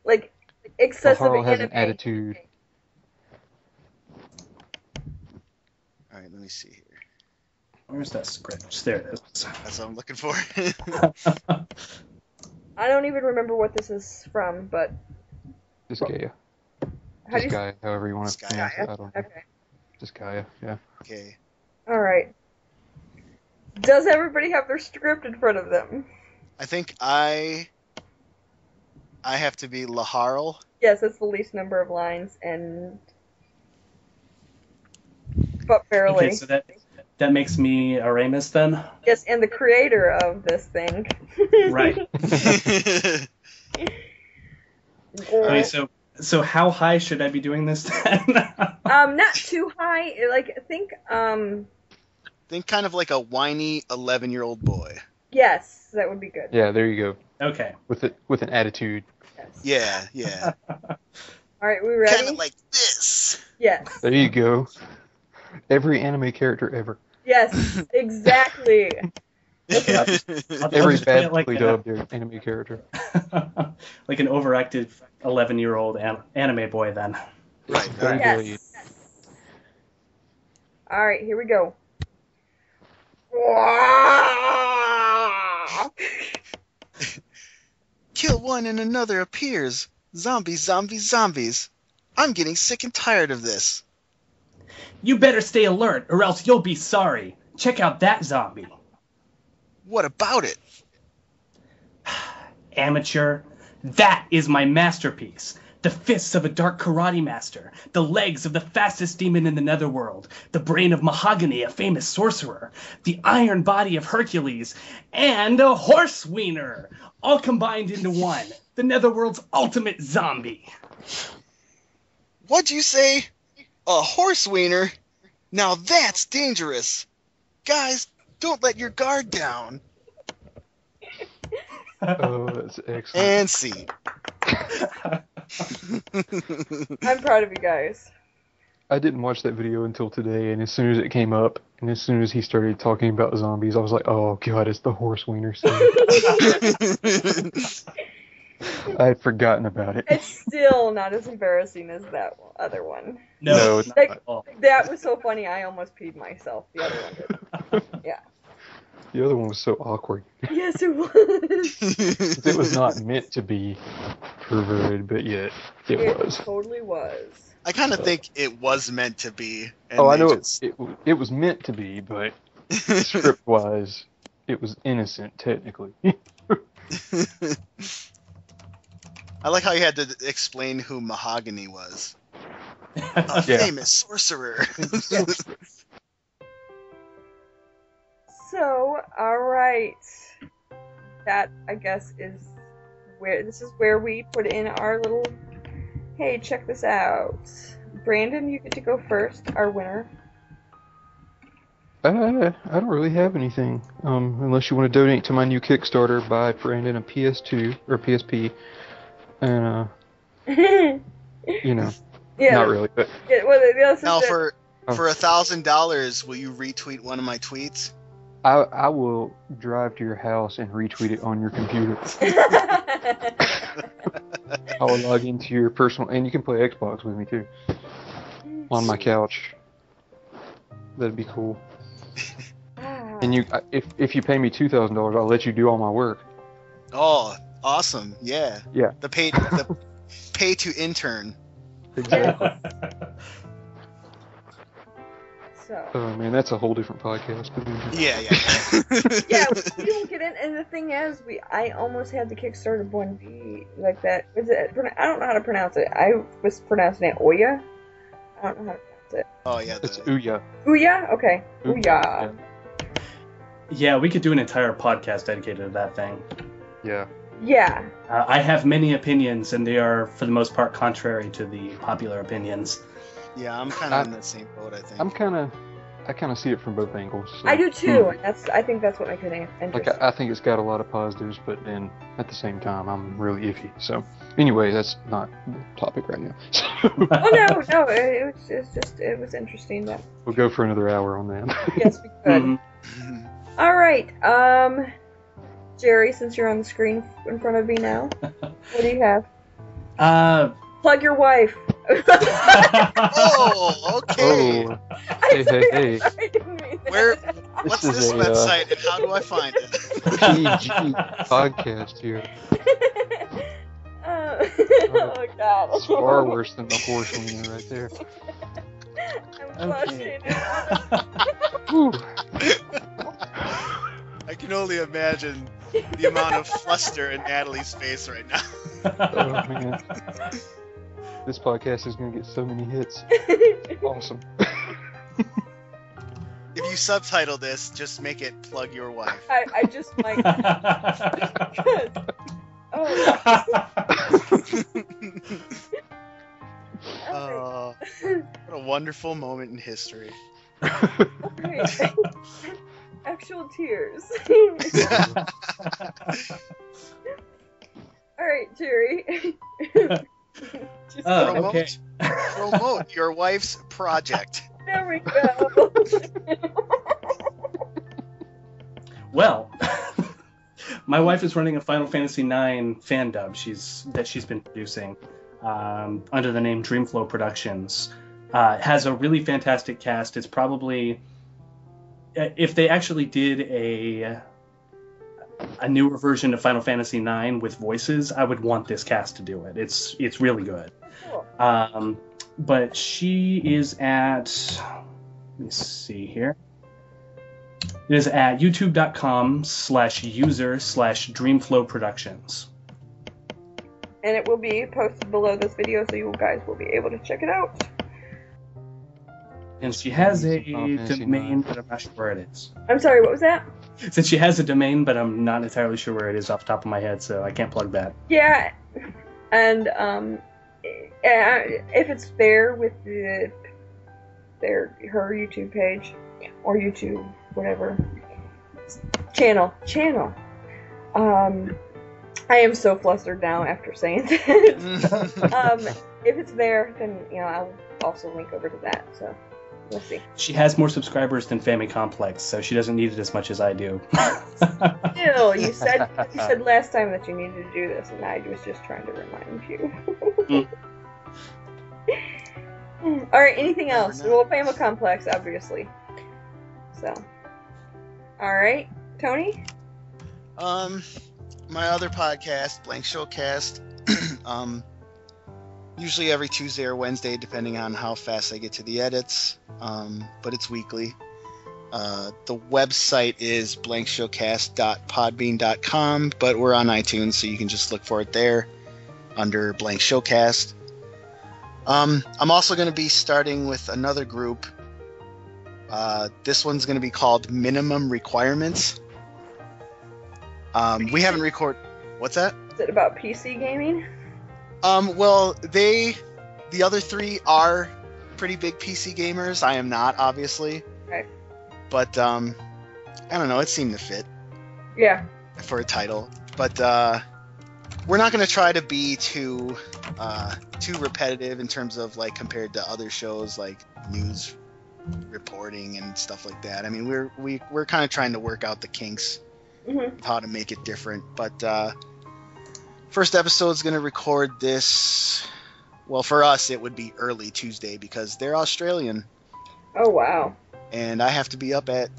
Like, Well, excessive Harl has an anime. attitude. All right, let me see here. Where's that script? There it is. That's what I'm looking for. I don't even remember what this is from, but Just Gaia. how do Just you Gaia, however you want to Just pronounce Gaia? it. I don't know. Okay. Just Gaia, yeah. Okay. Alright. Does everybody have their script in front of them? I think I have to be Laharl. Yes, it's the least number of lines, but barely. Okay, so that makes me Aramis then? Yes, and the creator of this thing. Right. Okay, so how high should I be doing this then? Not too high. Like, think kind of like a whiny 11-year-old boy. yes, that would be good. Yeah, there you go. Okay. With an attitude. Yes. Yeah. Alright, we ready? Kind of like this. Yes. There you go. Every anime character ever. Yes, exactly. I'll Every just play it badly dubbed anime character. like an overactive 11-year-old Right. anime boy then. Very delayed. Yes. Alright, here we go. Kill one and another appears. Zombies, zombies, zombies. I'm getting sick and tired of this. You better stay alert, or else you'll be sorry. Check out that zombie. What about it? Amateur. That is my masterpiece. The fists of a dark karate master, the legs of the fastest demon in the netherworld, the brain of Mahogany, a famous sorcerer, the iron body of Hercules, and a horse wiener, all combined into one, the netherworld's ultimate zombie. What'd you say? A horse wiener? Now that's dangerous. Guys, don't let your guard down. Oh, that's excellent. And see. I'm proud of you guys. I didn't watch that video until today, and as soon as it came up, and as soon as he started talking about zombies, I was like, oh god, it's the horse wiener scene. I had forgotten about it. It's still not as embarrassing as that other one. No, it's Like, not. Oh. that was so funny, I almost peed myself. The other one did. Yeah. The other one was so awkward. Yes, it was. It was not meant to be perverted, but yet it was. Totally was. I kind of think it was meant to be. And Oh, I they know just- it was meant to be, but script-wise, it was innocent, technically. I like how you had to explain who Mahogany was. A Yeah. famous sorcerer. So, alright. That, I guess, is where we put in our little, hey, check this out. Brandon, you get to go first, our winner. I don't really have anything, unless you want to donate to my new Kickstarter, buy Brandon a PS2 or PSP, and you know, Yeah. not really, but Yeah, well, this is Now, it. for $1,000, will you retweet one of my tweets? I will drive to your house and retweet it on your computer. I will log into your personal, and you can play Xbox with me too, on my couch. That'd be cool. And if you pay me $2,000, I'll let you do all my work. Oh, awesome! Yeah. Yeah. The pay to intern. Exactly. So. Oh man, that's a whole different podcast. But Yeah. Yeah, we don't get in, and the thing is, I almost had the Kickstarter 1B like that. Is it? I don't know how to pronounce it. I was pronouncing it Oya. I don't know how to pronounce it. Oh yeah. It's Ouya. Ouya? Okay. Ouya. Ouya. Yeah, we could do an entire podcast dedicated to that thing. Yeah. Yeah. I have many opinions, and they are, for the most part, contrary to the popular opinions. Yeah, I'm kind of in that same boat, I think. I kind of see it from both angles. So. I do too, and I think that's what makes it interesting. Like, I think it's got a lot of positives, but then at the same time, I'm really iffy. So, anyway, that's not the topic right now. Oh no, it was interesting. That We'll go for another hour on that. yes, we could. Mm-hmm. All right, Jerry, since you're on the screen in front of me now, what do you have? Plug your wife. Oh, okay. Oh, hey. I didn't mean that. Where? What's This this is a, website and how do I find it? PG podcast here. Oh God. It's far worse than the horse wiener right there. I'm blushing. Whew. I can only imagine the amount of fluster in Natalie's face right now. Oh, man. This podcast is going to get so many hits. Awesome. If you subtitle this, just make it plug your wife. I just might. Oh. What a wonderful moment in history. Okay. Actual tears. All right, Jerry. Okay. Promote your wife's project. There we go. Well, my wife is running a Final Fantasy IX fan dub she's been producing under the name Dreamflow Productions. Has a really fantastic cast. It's probably, if they actually did a newer version of Final Fantasy IX with voices, I would want this cast to do it. It's really good. Cool. But she is at, let me see here. It is at youtube.com/user/Dreamflow Productions. And it will be posted below this video, so you guys will be able to check it out. And she has a domain, but I'm not sure where it is. I'm sorry, what was that? Since she has a domain, but I'm not entirely sure where it is off the top of my head, so I can't plug that. Yeah, and if it's there with her YouTube page or YouTube whatever channel. I am so flustered now after saying that. If it's there, then I'll also link over to that. So we'll see. She has more subscribers than Family Complex, so she doesn't need it as much as I do. Still, you said last time that you needed to do this, and I was just trying to remind you. All right, anything else? Well, Family Complex, obviously. So, all right, Tony. My other podcast, Blank Showcast, usually every Tuesday or Wednesday, depending on how fast I get to the edits. But it's weekly. The website is blankshowcast.podbean.com, but we're on iTunes, so you can just look for it there under Blank Showcast. I'm also going to be starting with another group. This one's going to be called Minimum Requirements. We haven't recorded. What's that? Is it about PC gaming? Well, the other three are pretty big PC gamers. I am not, obviously. Okay. But I don't know. It seemed to fit. Yeah. For a title, but we're not going to try to be too repetitive in terms of like compared to other shows like news reporting and stuff like that. I mean, we're kind of trying to work out the kinks of how to make it different. But first episode is going to record this. Well, for us, it would be early Tuesday because they're Australian. Oh wow! And I have to be up at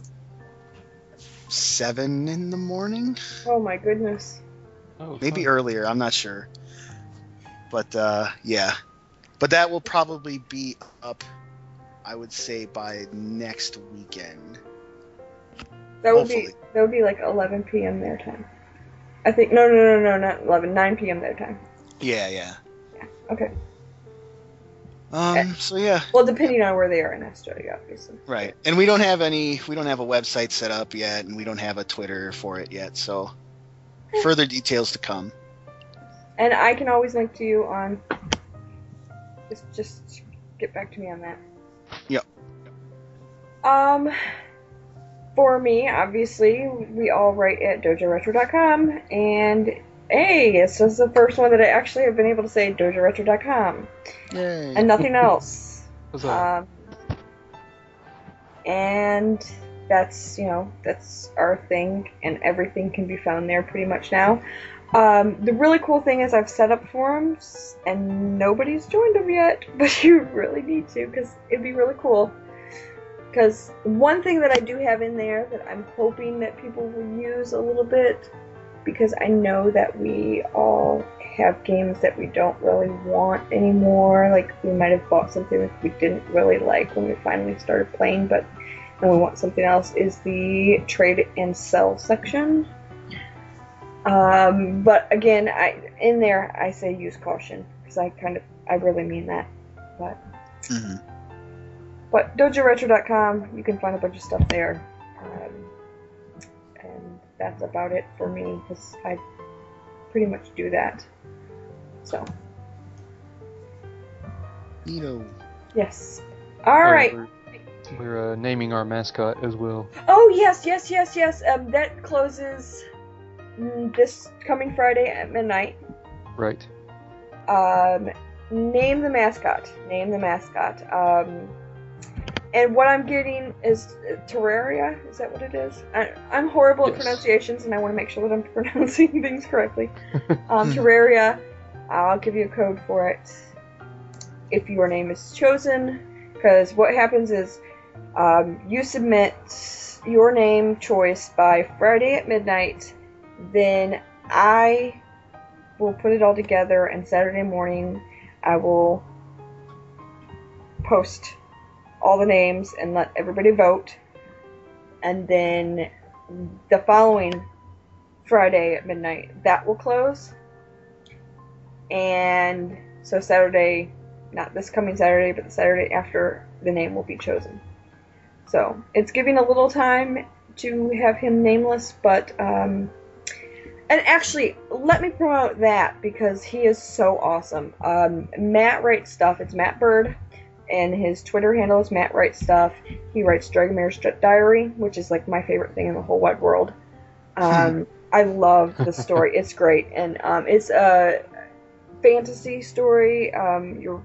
7 in the morning. Oh my goodness! Oh, maybe fun. earlier. I'm not sure. But yeah, but that will probably be up, I would say, by next weekend. That would be like 11 p.m. their time. I think no, not 11, 9 p.m. their time. Yeah. Yeah. Okay. So yeah. Well, depending on where they are in Australia, obviously. Right, and we don't have a website set up yet, and we don't have a Twitter for it yet. So Further details to come. And I can always link to you on. Just get back to me on that. Yep. For me, obviously, we all write at dojoretro.com, and hey, this is the first one that I actually have been able to say dojoretro.com. Yay. And nothing else. What's up? And that's our thing, and everything can be found there pretty much now. The really cool thing is I've set up forums, and nobody's joined them yet, but you really need to, because it'd be really cool. Because one thing that I do have in there that I'm hoping that people will use a little bit, because I know that we all have games that we don't really want anymore. Like, we might have bought something that we didn't really like when we finally started playing, but then we want something else, is the trade and sell section. But again, in there I say use caution, because I really mean that. But But dojoretro.com, you can find a bunch of stuff there. And that's about it for me, because I pretty much do that. So. Yes. Alright. We're naming our mascot as well. Oh, yes. That closes this coming Friday at midnight. Right. Name the mascot. And what I'm getting is Terraria. Is that what it is? I'm horrible at pronunciations, and I want to make sure that I'm pronouncing things correctly. Terraria. I'll give you a code for it if your name is chosen. Because what happens is you submit your name choice by Friday at midnight. Then I will put it all together, and Saturday morning I will post all the names and let everybody vote. And then the following Friday at midnight, that will close. And so Saturday, not this coming Saturday, but the Saturday after, the name will be chosen. So it's giving a little time to have him nameless, but and actually, let me promote that, because he is so awesome. Matt writes stuff. It's Matt Bird, and his Twitter handle is Matt Writes Stuff. He writes Dragomir's Diary, which is like my favorite thing in the whole wide world. I love the story. It's great, and it's a fantasy story. You're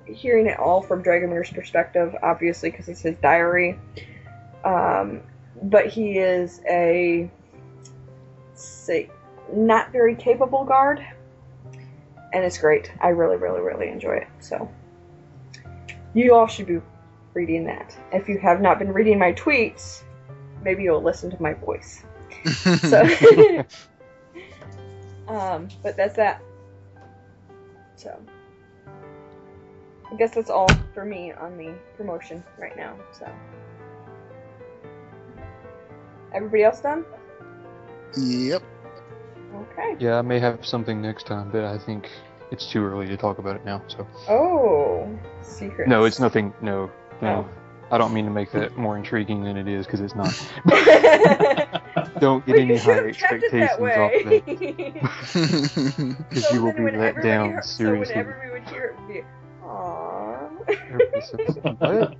hearing it all from Dragomir's perspective, obviously, because it's his diary. But he is a not very capable guard, and it's great. I really enjoy it. So you all should be reading that. If you have not been reading my tweets, maybe you'll listen to my voice. So but that's that. So I guess that's all for me on the promotion right now. So everybody else done? Yep. Okay. Yeah, I may have something next time, but I think it's too early to talk about it now. So. Oh, secrets. No, it's nothing. No. Oh. I don't mean to make that more intriguing than it is, because it's not. Don't get any high expectations off of that. Because you will be let down, seriously. So whenever we would hear it, we'd be, aww. What?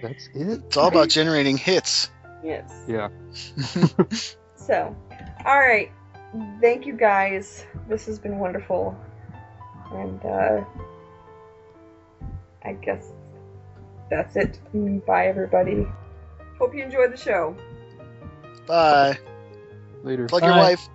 That's it? It's all about generating hits. Yes. Yeah. So, alright. Thank you guys. This has been wonderful. And, I guess that's it. Bye, everybody. Hope you enjoyed the show. Bye. Later. Plug Bye. your wife.